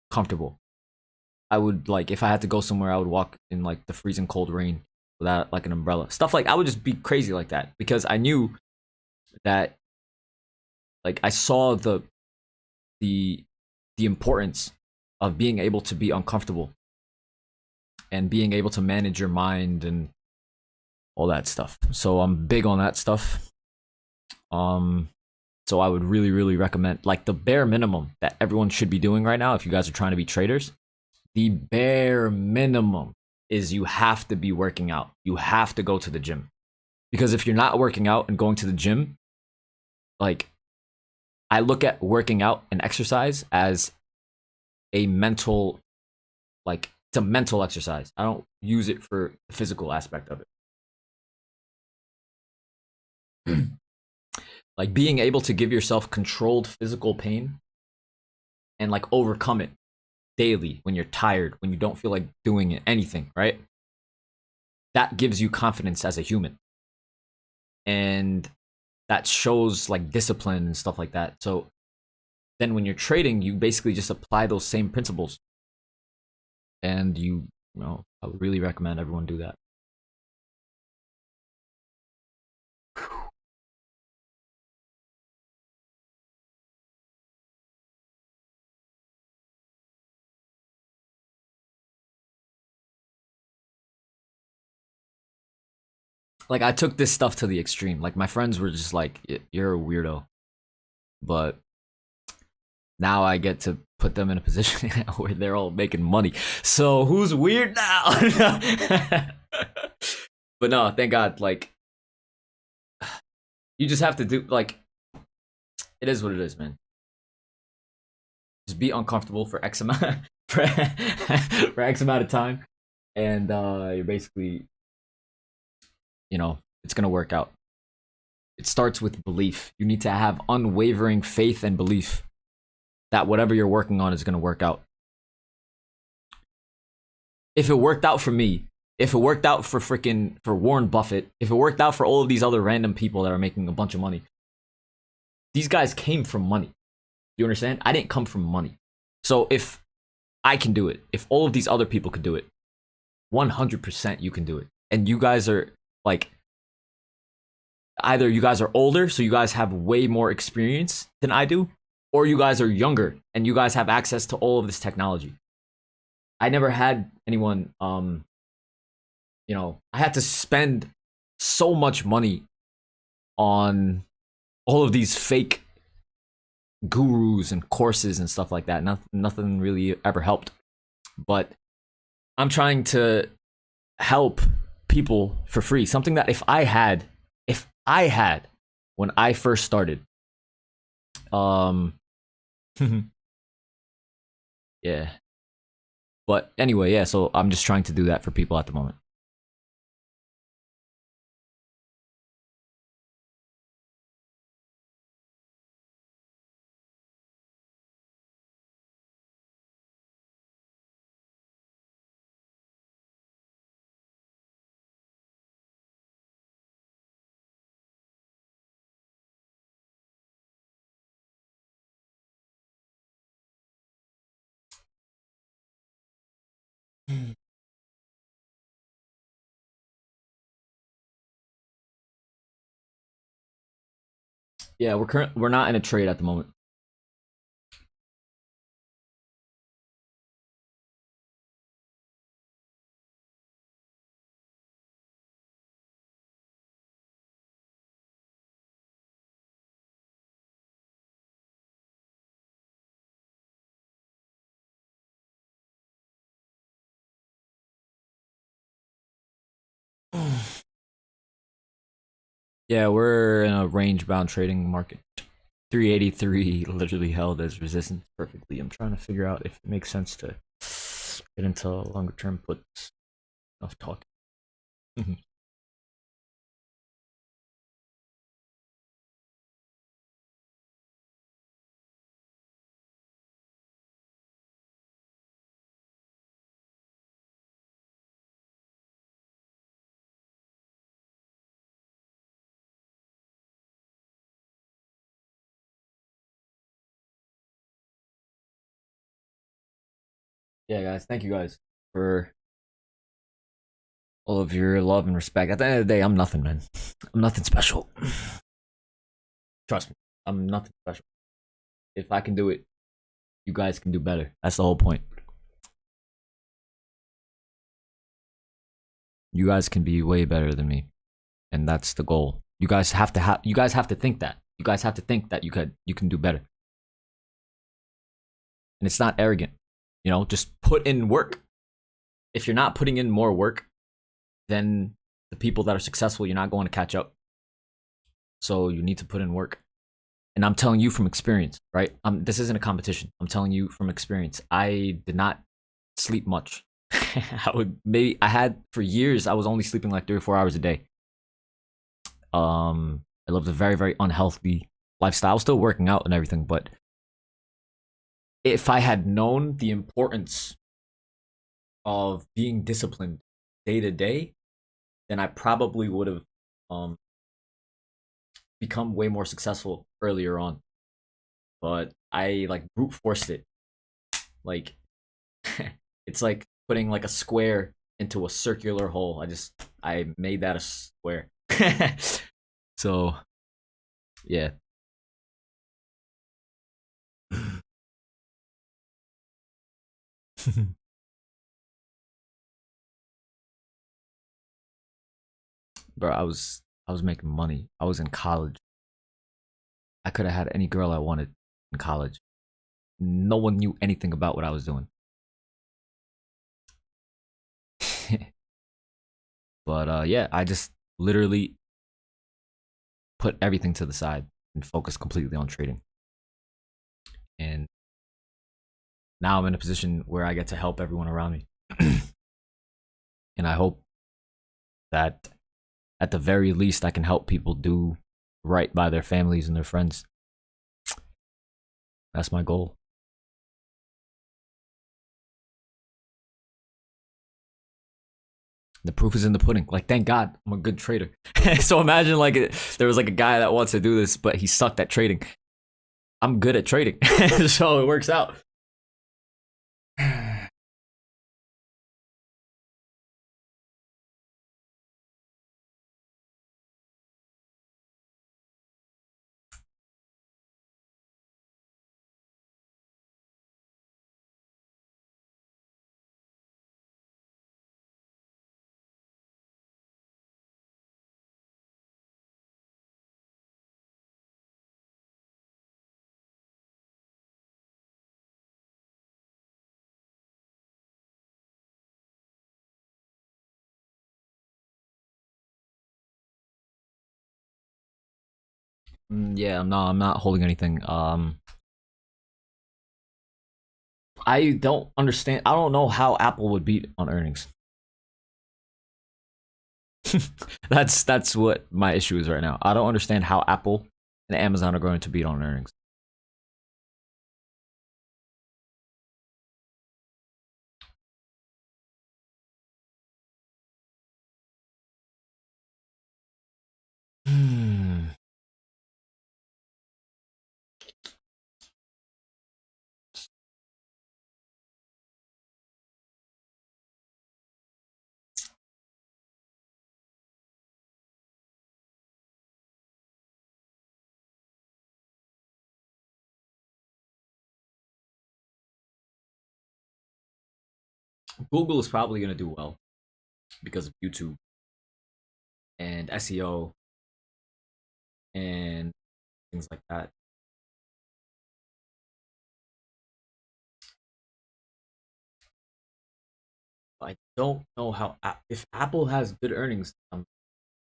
comfortable. I would like if I had to go somewhere, I would walk in like the freezing cold rain without like an umbrella. Stuff like I would just be crazy like that because I knew that like I saw the the importance of being able to be uncomfortable and being able to manage your mind and all that stuff. So I'm big on that stuff. So I would really recommend like the bare minimum that everyone should be doing right now if you guys are trying to be traders. The bare minimum is you have to be working out. You have to go to the gym. Because if you're not working out and going to the gym, like I look at working out and exercise as a mental, like it's a mental exercise. I don't use it for the physical aspect of it. Like being able to give yourself controlled physical pain and like overcome it daily when you're tired, when you don't feel like doing it, anything, right? That gives you confidence as a human. And that shows like discipline and stuff like that. So then when you're trading, you basically just apply those same principles. And you know, I would really recommend everyone do that. Like I took this stuff to the extreme. Like my friends were just like, "You're a weirdo," but now I get to put them in a position where they're all making money. So who's weird now? But no, thank God. Like you just have to do like it is what it is, man. Just be uncomfortable for X amount for X amount of time, and you're basically, you know, it's gonna work out. It starts with belief. You need to have unwavering faith and belief that whatever you're working on is gonna work out. if it worked out for me, if it worked out for Warren Buffett, if it worked out for all of these other random people that are making a bunch of money, these guys came from money. You understand? I didn't come from money. So if I can do it, if all of these other people could do it, 100% you can do it. And you guys are like, either you guys are older, so you guys have way more experience than I do, or you guys are younger and you guys have access to all of this technology. I never had anyone, you know, I had to spend so much money on all of these fake gurus and courses and stuff like that. Nothing really ever helped. But I'm trying to help people for free. Something that if I had when I first started, yeah. But anyway, yeah, so I'm just trying to do that for people at the moment. Yeah, we're not in a trade at the moment. Yeah, we're in a range-bound trading market. 383 literally held as resistance perfectly. I'm trying to figure out if it makes sense to get into longer-term puts. Enough talk. Yeah, guys, thank you guys for all of your love and respect. At the end of the day, I'm nothing, man. I'm nothing special. Trust me, I'm nothing special. If I can do it, you guys can do better. That's the whole point. You guys can be way better than me, and that's the goal. You guys have to you guys have to think that. You guys have to think that you can do better. And it's not arrogant. You know, just put in work. If you're not putting in more work, then the people that are successful, you're not going to catch up. So you need to put in work. And I'm telling you from experience, right? This isn't a competition. I'm telling you from experience. I did not sleep much. I had for years, I was only sleeping like 3 or 4 hours a day. I lived a very, very unhealthy lifestyle. I was still working out and everything, but if I had known the importance of being disciplined day to day, then I probably would have become way more successful earlier on. But I like brute forced it. Like it's like putting like a square into a circular hole. I made that a square. So yeah. Bro, I was making money. I was in college. I could have had any girl I wanted in college. No one knew anything about what I was doing. But yeah, I just literally put everything to the side and focus completely on trading. And now I'm in a position where I get to help everyone around me. And I hope that at the very least I can help people do right by their families and their friends. That's my goal. The proof is in the pudding. Like, thank God I'm a good trader. So imagine like there was like a guy that wants to do this, but he sucked at trading. I'm good at trading, so it works out. Yeah, no, I'm not holding anything. I don't understand. I don't know how Apple would beat on earnings. That's what my issue is right now. I don't understand how Apple and Amazon are going to beat on earnings. Google is probably going to do well because of YouTube and SEO and things like that. I don't know how if Apple has good earnings. I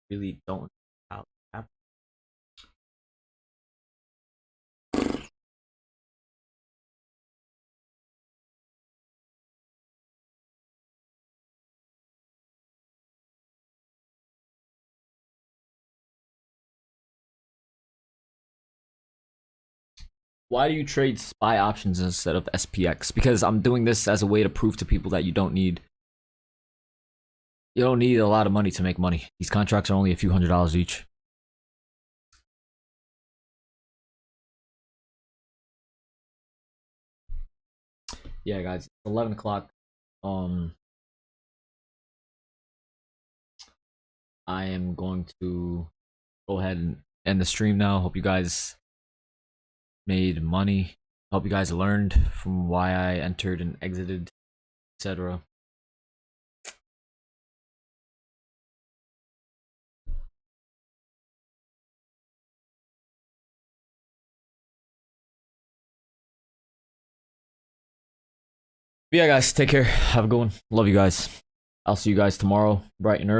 really don't know how Apple. Why do you trade SPY options instead of SPX? Because I'm doing this as a way to prove to people that you don't need a lot of money to make money. These contracts are only a few $100s each. Yeah, guys, 11 o'clock. I am going to go ahead and end the stream now. Hope you guys made money. Hope you guys learned from why I entered and exited, etc. But yeah, guys, take care. Have a good one. Love you guys. I'll see you guys tomorrow, bright and early.